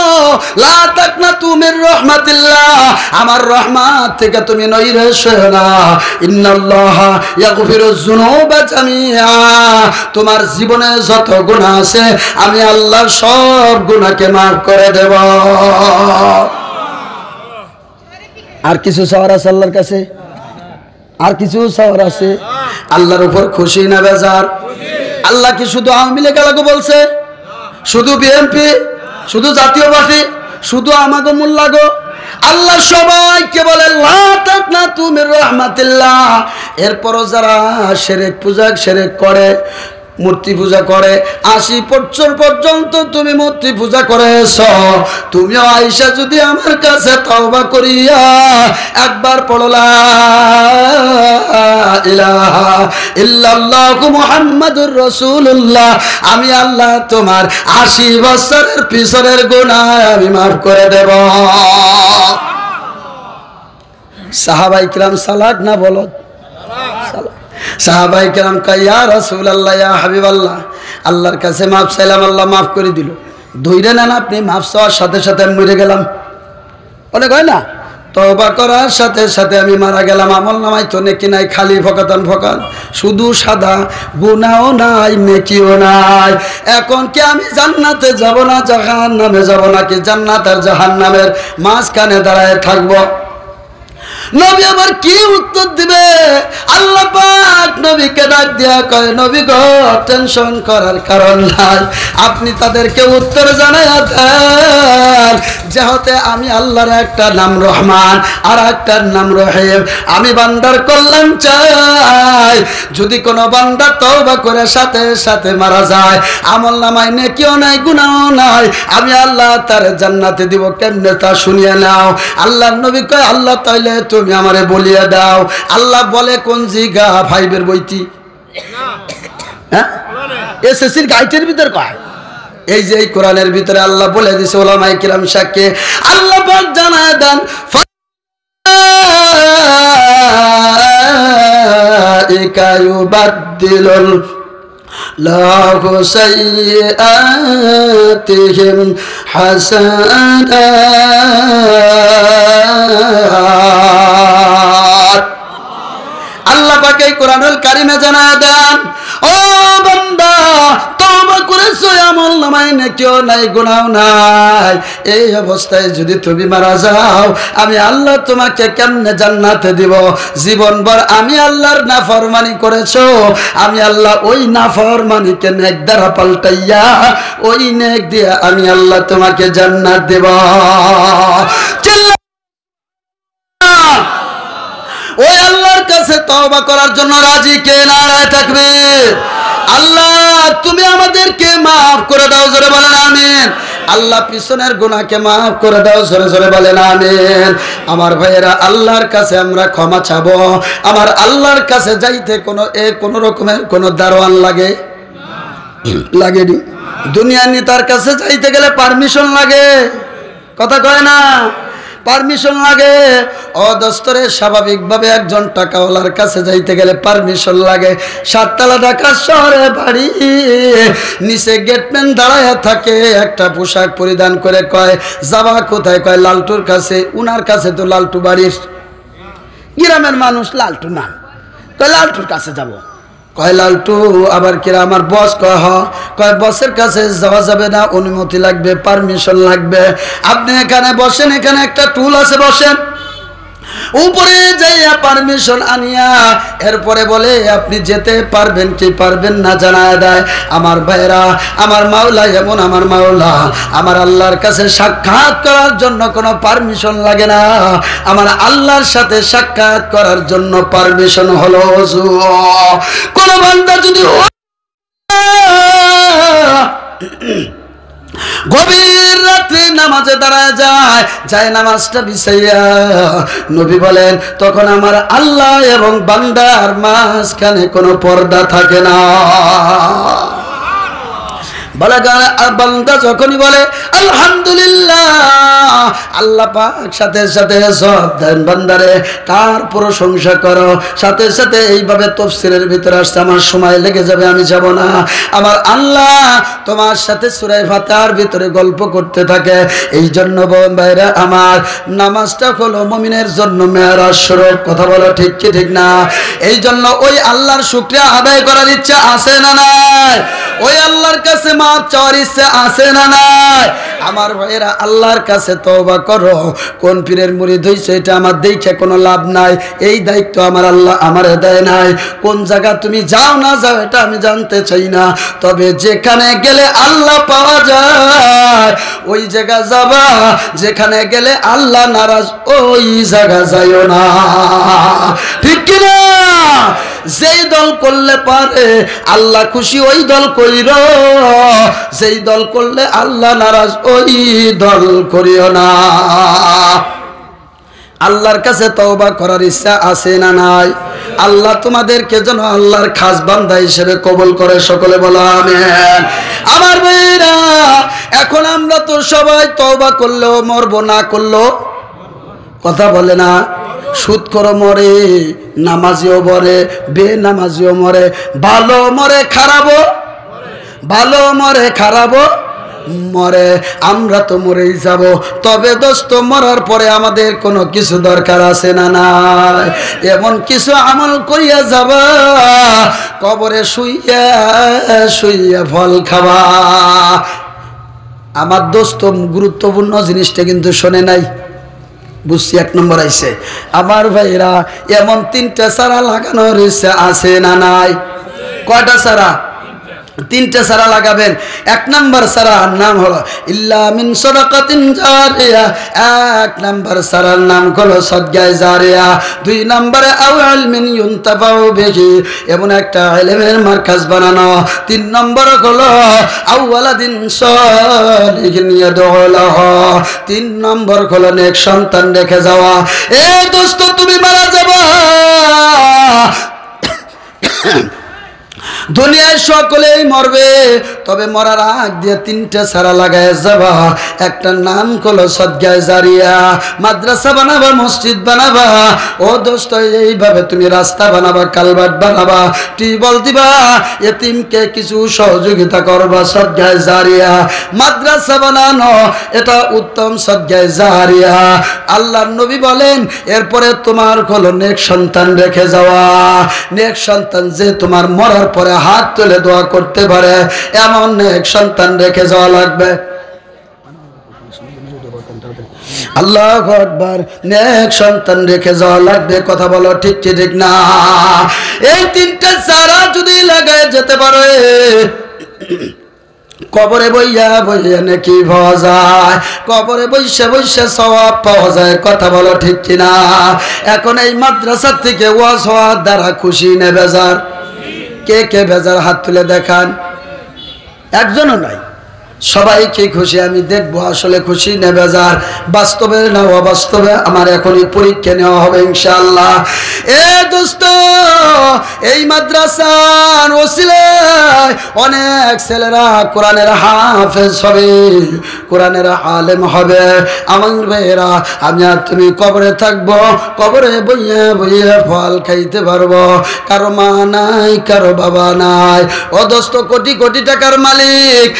লা তাকনাতু মির রাহমাতিল্লাহ, আমার রহমত থেকে তুমি নৈরাশ হও না। ইন্নাল্লাহা ইয়াগফিরুয যুনুবা জামিআ, তোমার জীবনে যত গুনাহ আছে আমি আল্লাহ সব গুনাহকে maaf করে দেব। আর কিছু চাওয়ার আছে আল্লাহর কাছে? আর কিছু চাওয়ার আছে? আল্লাহর উপর খুশি না বেজার? আল্লাহ কি শুধু আওয়ামী লীগ লাগো বলছে? শুধু বিএনপি? শুধু জাতীয় পার্টি? শুধু আমাগো মোল্লাগো? আল্লাহ সবাইকে বলে লা তাকনাতু মির রাহমাতিল্লাহ। এরপরও যারা শিরক পূজা শিরক করে, মূর্তি পূজা করে, ৮০ বছর পর্যন্ত তুমি মূর্তি পূজা করেছ, তুমিও আয়েশা যদি আমার কাছে তওবা করিয়া একবার পড়ো লা ইলাহা ইল্লাল্লাহু মুহাম্মাদুর রাসূলুল্লাহ, আমি আল্লাহ তোমার ৮০ বছরের পিছনের গুনাহ আমি মাফ করে দেব। সাহাবায়ে কিরাম সালাত না বলো? সালাত। সাহাবায়ে কেরাম কয় ইয়া রাসূলুল্লাহ, ইয়া হাবিবাল্লাহ, আল্লাহর কাছে মাফ চাইলাম, আল্লাহ মাফ করে দিল। ধইরে নেন আপনি, মাফ চাওয়ার সাথে সাথে আমি মরে গেলাম। অনেক হয় না, তওবা করার সাথে সাথে আমি মারা গেলাম, আমল নামায় তো নেকি নাই, খালি ফকাতান ফকান, শুধু সাদা, গুনাহও নাই নেকিও নাই। এখন কি আমি জান্নাতে যাব না জাহান্নামে যাব, নাকি জান্নাত আর জাহান্নামের মাঝখানে দাঁড়ায় থাকবো? নবী আবার কি উত্তর দিবে? আল্লাহ পাক নবীকে ডাক দিয়া কয়, নবী গো, টেনশন করার কারণ নাই, আপনি তাদেরকে উত্তর জানাইয়া দেন যেহেতু আমি আল্লাহর একটা নাম রহমান আর একটা নাম রহিম, আমি বান্দার কল্যাণ চাই। যদি কোনো বান্দা তওবা করে সাথে সাথে মারা যায়, আমল নামায় নেকিও নাই গুনাহও নাই, আমি আল্লাহ তার জান্নাতে দিব। কেমনে তা শুনিয়ে নাও। আল্লাহর নবী কয়, আল্লাহ তাইলে তুমি আমারে বলিয়ে দাও। আল্লাহ বলে কোন জিগা? 5 বইতি, হ্যাঁ, এসএসসির গাইটের ভিতর কয়। এই যে এই কোরআনের ভিতরে আল্লাহ বলে দিয়েছে, উলামায়ে কিরাম সাক্ষী, আল্লাহ পাক জানায় দেন ফাইকা ইউবাদদিলুল লাহু সাইয়্যাতিহিম হাসানাত। আল্লাহ পাক এই কোরআনুল কারিমে জানায় দেন, ও বান্দা, তওবা করেছো, আমল নামায় নেকিও নাই গুনাহও নাই, এই অবস্থায় যদি তুমি মারা যাও, আমি আল্লাহ তোমাকে কেমনে জান্নাতে দিব? জীবনভর আমি আল্লাহর নাফরমানি করেছো, আমি আল্লাহ ওই নাফরমানিকে নেক দ্বারা পাল্টাইয়া ওই নেক দিয়ে আমি আল্লাহ তোমাকে জান্নাত দেব। ওই আল্লাহর কাছে তওবা করার জন্য রাজি কে? নারায়ে তাকবীর। আল্লাহ তুমি আমাদেরকে মাফ করে দাও, জোরে বলেন আমিন। আল্লাহ পিছনের গুনাহকে মাফ করে দাও, জোরে জোরে বলেন আমিন। আমার ভাইয়েরা, আল্লাহর কাছে আমরা ক্ষমা চাবো। আমার আল্লাহর কাছে যাইতে কোনো রকমের কোনো দারোয়ান লাগে? লাগেনি। দুনিয়ার নেতার কাছে যাইতে গেলে পারমিশন লাগে, কথা কয় না? পারমিশন লাগে। অদস্তরে স্বাভাবিকভাবে একজন টাকাওয়ালার কাছে যাইতে গেলে পারমিশন লাগে। 7 তলা ঢাকা শহরে বাড়ি, নিচে গেটম্যান দাঁড়ায় থাকে, একটা পোশাক পরিধান করে, কয় যাবা কোথায়? কয় লালটুর কাছে। উনার কাছে তো লালটু বাড়ির, গ্রামের মানুষ লালটু না, কয় লালটুর কাছে যাব। কয় লালটু আবার কিরা? আমার বস। কয় বসের কাছে যাওয়া যাবে না, অনুমতি লাগবে, পারমিশন লাগবে। আপনি এখানে বসেন, এখানে একটা টুল আছে, বসেন। উপরে যাইয়া পারমিশন আনিয়া এরপরে বলে আপনি যেতে পারবেন কি পারবেন না জানায় দেয়। আমার ভাইরা, আমার মাওলা এমন, আমার মাওলা, আমার আল্লাহর কাছে সাক্ষাৎ করার জন্য কোনো পারমিশন লাগে না। আমার আল্লাহর সাথে সাক্ষাৎ করার জন্য পারমিশন হলো ওযু। কোন বান্দা যদি গভীর রাত্রে নামাজে দাঁড়ায় যায় নামাজটা বিছাইয়া, নবী বলেন তখন আমার আল্লাহ এবং বান্দার মাঝখানে কোনো পর্দা থাকে না। বান্দা যখনই বলে আলহামদুলিল্লাহ, আল্লাহ পাক সাথে সাথে সব দেন বান্দারে, তার প্রশংসা করো। সাথে সাথে এইভাবে তাফসীরের ভিতরে আসছে, আমার সময় লেগে যাবে, আমি যাব না। আমার আল্লাহ তোমার সাথে সূরা ফাতিহার ভিতরে গল্প করতে থাকে। এই জন্য ভাইরা আমার, নামাজটা হলো মুমিনের জন্য মেরাজ স্বরূপ। কথা বলো ঠিক কি ঠিক না? এই জন্য ওই আল্লাহর শুকরিয়া আদায় করার ইচ্ছা আছে না নাই? ওই আল্লাহর কাছে মাপ চাওয়ার ইচ্ছা আছে না নাই? আমার ভাইয়েরা, আল্লাহর কাছে তওবা করো। কোন পীরের মুরিদ হইছে এটা আমার দেখে কোনো লাভ নাই, এই দায়িত্ব আমার আল্লাহ আমারে দেয় নাই। কোন জায়গা তুমি যাও না যাও এটা আমি জানতে চাই না, তবে যেখানে গেলে আল্লাহ পাওয়া যায় ওই জায়গা যাবা। যেখানে গেলে আল্লাহ নারাজ ওই জায়গা যাইও না, ঠিক কিনা? যেই দল করলে পারে আল্লাহ খুশি ওই দল কইর, যেই দল করলে আল্লাহ নারাজ ওই দল করিও না। আল্লাহর কাছে তওবা করার ইচ্ছা আছে না নাই? আল্লাহ তোমাদেরকে যেন আল্লাহর খাস বান্দা হিসেবে কবুল করে, সকলে বলো আমিন। আমার ভাইরা, এখন আমরা তো সবাই তওবা করলেও মরবো, না করলেও কথা বলে না। সুদ করে মরে, নামাজিও মরে, বেনামাজিও মরে, ভালো মরে খারাপও, ভালো মরে খারাপও মরে। আমরা তো মরেই যাব, তবে দোস্ত মরার পরে আমাদের কোনো কিছু দরকার আছে না নাই? এমন কিছু আমল করিয়া যাবা কবরে শুইয়া শুইয়া ফল খাবা। আমার দোস্ত গুরুত্বপূর্ণ জিনিসটা কিন্তু শোনে নাই, বুঝছি। 1 নম্বর আইছে আমার ভাইরা, এমন 3টা সারা লাগানোর ইচ্ছা আছে না নাই? কয়টা সারা? 3টা সারা লাগাবেন। 1 নম্বর সারার নাম হলো ইল্লা মিন সাদাকাতিন জারিয়া। 1 নম্বর সারার নাম হলো সদকায়ে জারিয়া। 2 নম্বরে আও ইলমিন ইউনতাফাউ বিহি, এমন একটা ইলমের মার্কাজ বানানো। 3 নম্বর হলো আও ওয়ালাদিন সালিহিন ইয়াদউ লাহু। 3 নম্বর হলো নেক সন্তান রেখে যাওয়া। এ দোস্ত, তুমি মারা যাবা, দুনিয়ায় সকলেই মরবে, তবে মরার আগ দিয়ে 3টা সারা লাগায় যাবা। একটা নাম হলো সদকায়ে জারিয়া। মাদ্রাসা বানাবা, মসজিদ বানাবা। ও দোস্ত, এইভাবে তুমি রাস্তা বানাবা, কালভার্ট বানাবা, টিউবওয়েল দিবা, এতিমকে কিছু সহযোগিতা করবা, সদকায়ে জারিয়া। মাদ্রাসা বানানো এটা উত্তম সদকায়ে জারিয়া। আল্লাহর নবী বলেন এরপরে তোমার হলো নেক সন্তান রেখে যাওয়া। নেক সন্তান যে তোমার মরার পরে হাত তুলে দোয়া করতে পারে, এমন নেক সন্তান রেখে যাওয়া লাগবে। আল্লাহু আকবার, নেক সন্তান রেখে যাওয়া লাগবে। কথা বলো ঠিক কি ঠিক না? এই 3টা সারা যদি লাগায় যেতে পারে, কবরে বইয়া বইয়া নাকি পাওয়া যায়, কবরে বইসা বইসা সওয়াব পাওয়া যায়। কথা বলো ঠিক কিনা? এখন এই মাদ্রাসা থেকে ওয়াজ হওয়ার দ্বারা খুশি না বেজার? কে কে বেজার হাত তুলে দেখান। একজনও নাই, সবাই কি খুশি? আমি দেখবো আসলে খুশি না বেজার, বাস্তবে না অবাস্তবে। আমার এখনই পরীক্ষা নেওয়া হবে ইনশাআল্লাহ। এ দোস্ত, এই মাদ্রাসার ওসিলায় অনেক ছেলেরা কোরআনের হাফেজ হবে, কোরআনের আলেম হবে। আমার ভাইয়েরা, আমি আর তুমি কবরে থাকবো, কবরে বইয়া বইয়া ফল খাইতে পারবো। কারো মা নাই, কারো বাবা নাই। ও দোস্ত, কোটি কোটি টাকার মালিক,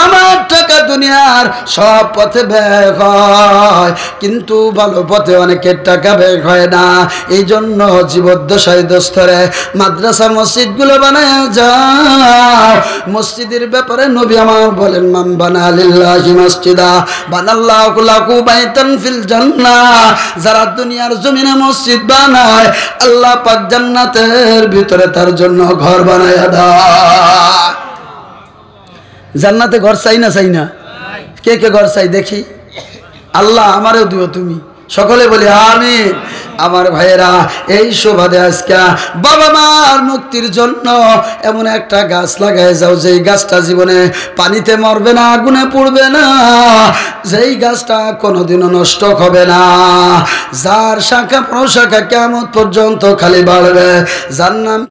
আমার টাকা দুনিয়ার সব পথে ব্যয় হয়, কিন্তু ভালো পথে অনেকের টাকা ব্যয় হয় না। এই জন্য জীবদ্দশায় দোস্তরে মাদ্রাসা মসজিদ গুলো বানায় যাও। মসজিদের ব্যাপারে নবী আমার বলেন, মান বানা লিল্লাহি মসজিদা বানাল্লাহু লাহু বাইতান ফিল জান্নাহ। যারা দুনিয়ার জমিনে মসজিদ বানায়, আল্লাহ পাক জান্নাতের ভিতরে তার জন্য ঘর বানায় দেয়। জান্নাতে ঘর চাই না? চাই না? কে কে ঘর চাই দেখি? আল্লাহ আমারও দিও তুমি, সকলে বলি আমিন। আমার ভাইয়েরা, এই সুবাদে আজকে বাবা মার মুক্তির জন্য এমন একটা গাছ লাগায় যাও, যেই গাছটা জীবনে পানিতে মরবে না, আগুনে পুড়বে না, যেই গাছটা কোনোদিনও নষ্ট হবে না, যার শাখা প্রশাখা কিয়ামত পর্যন্ত খালি বাড়বে, যার নাম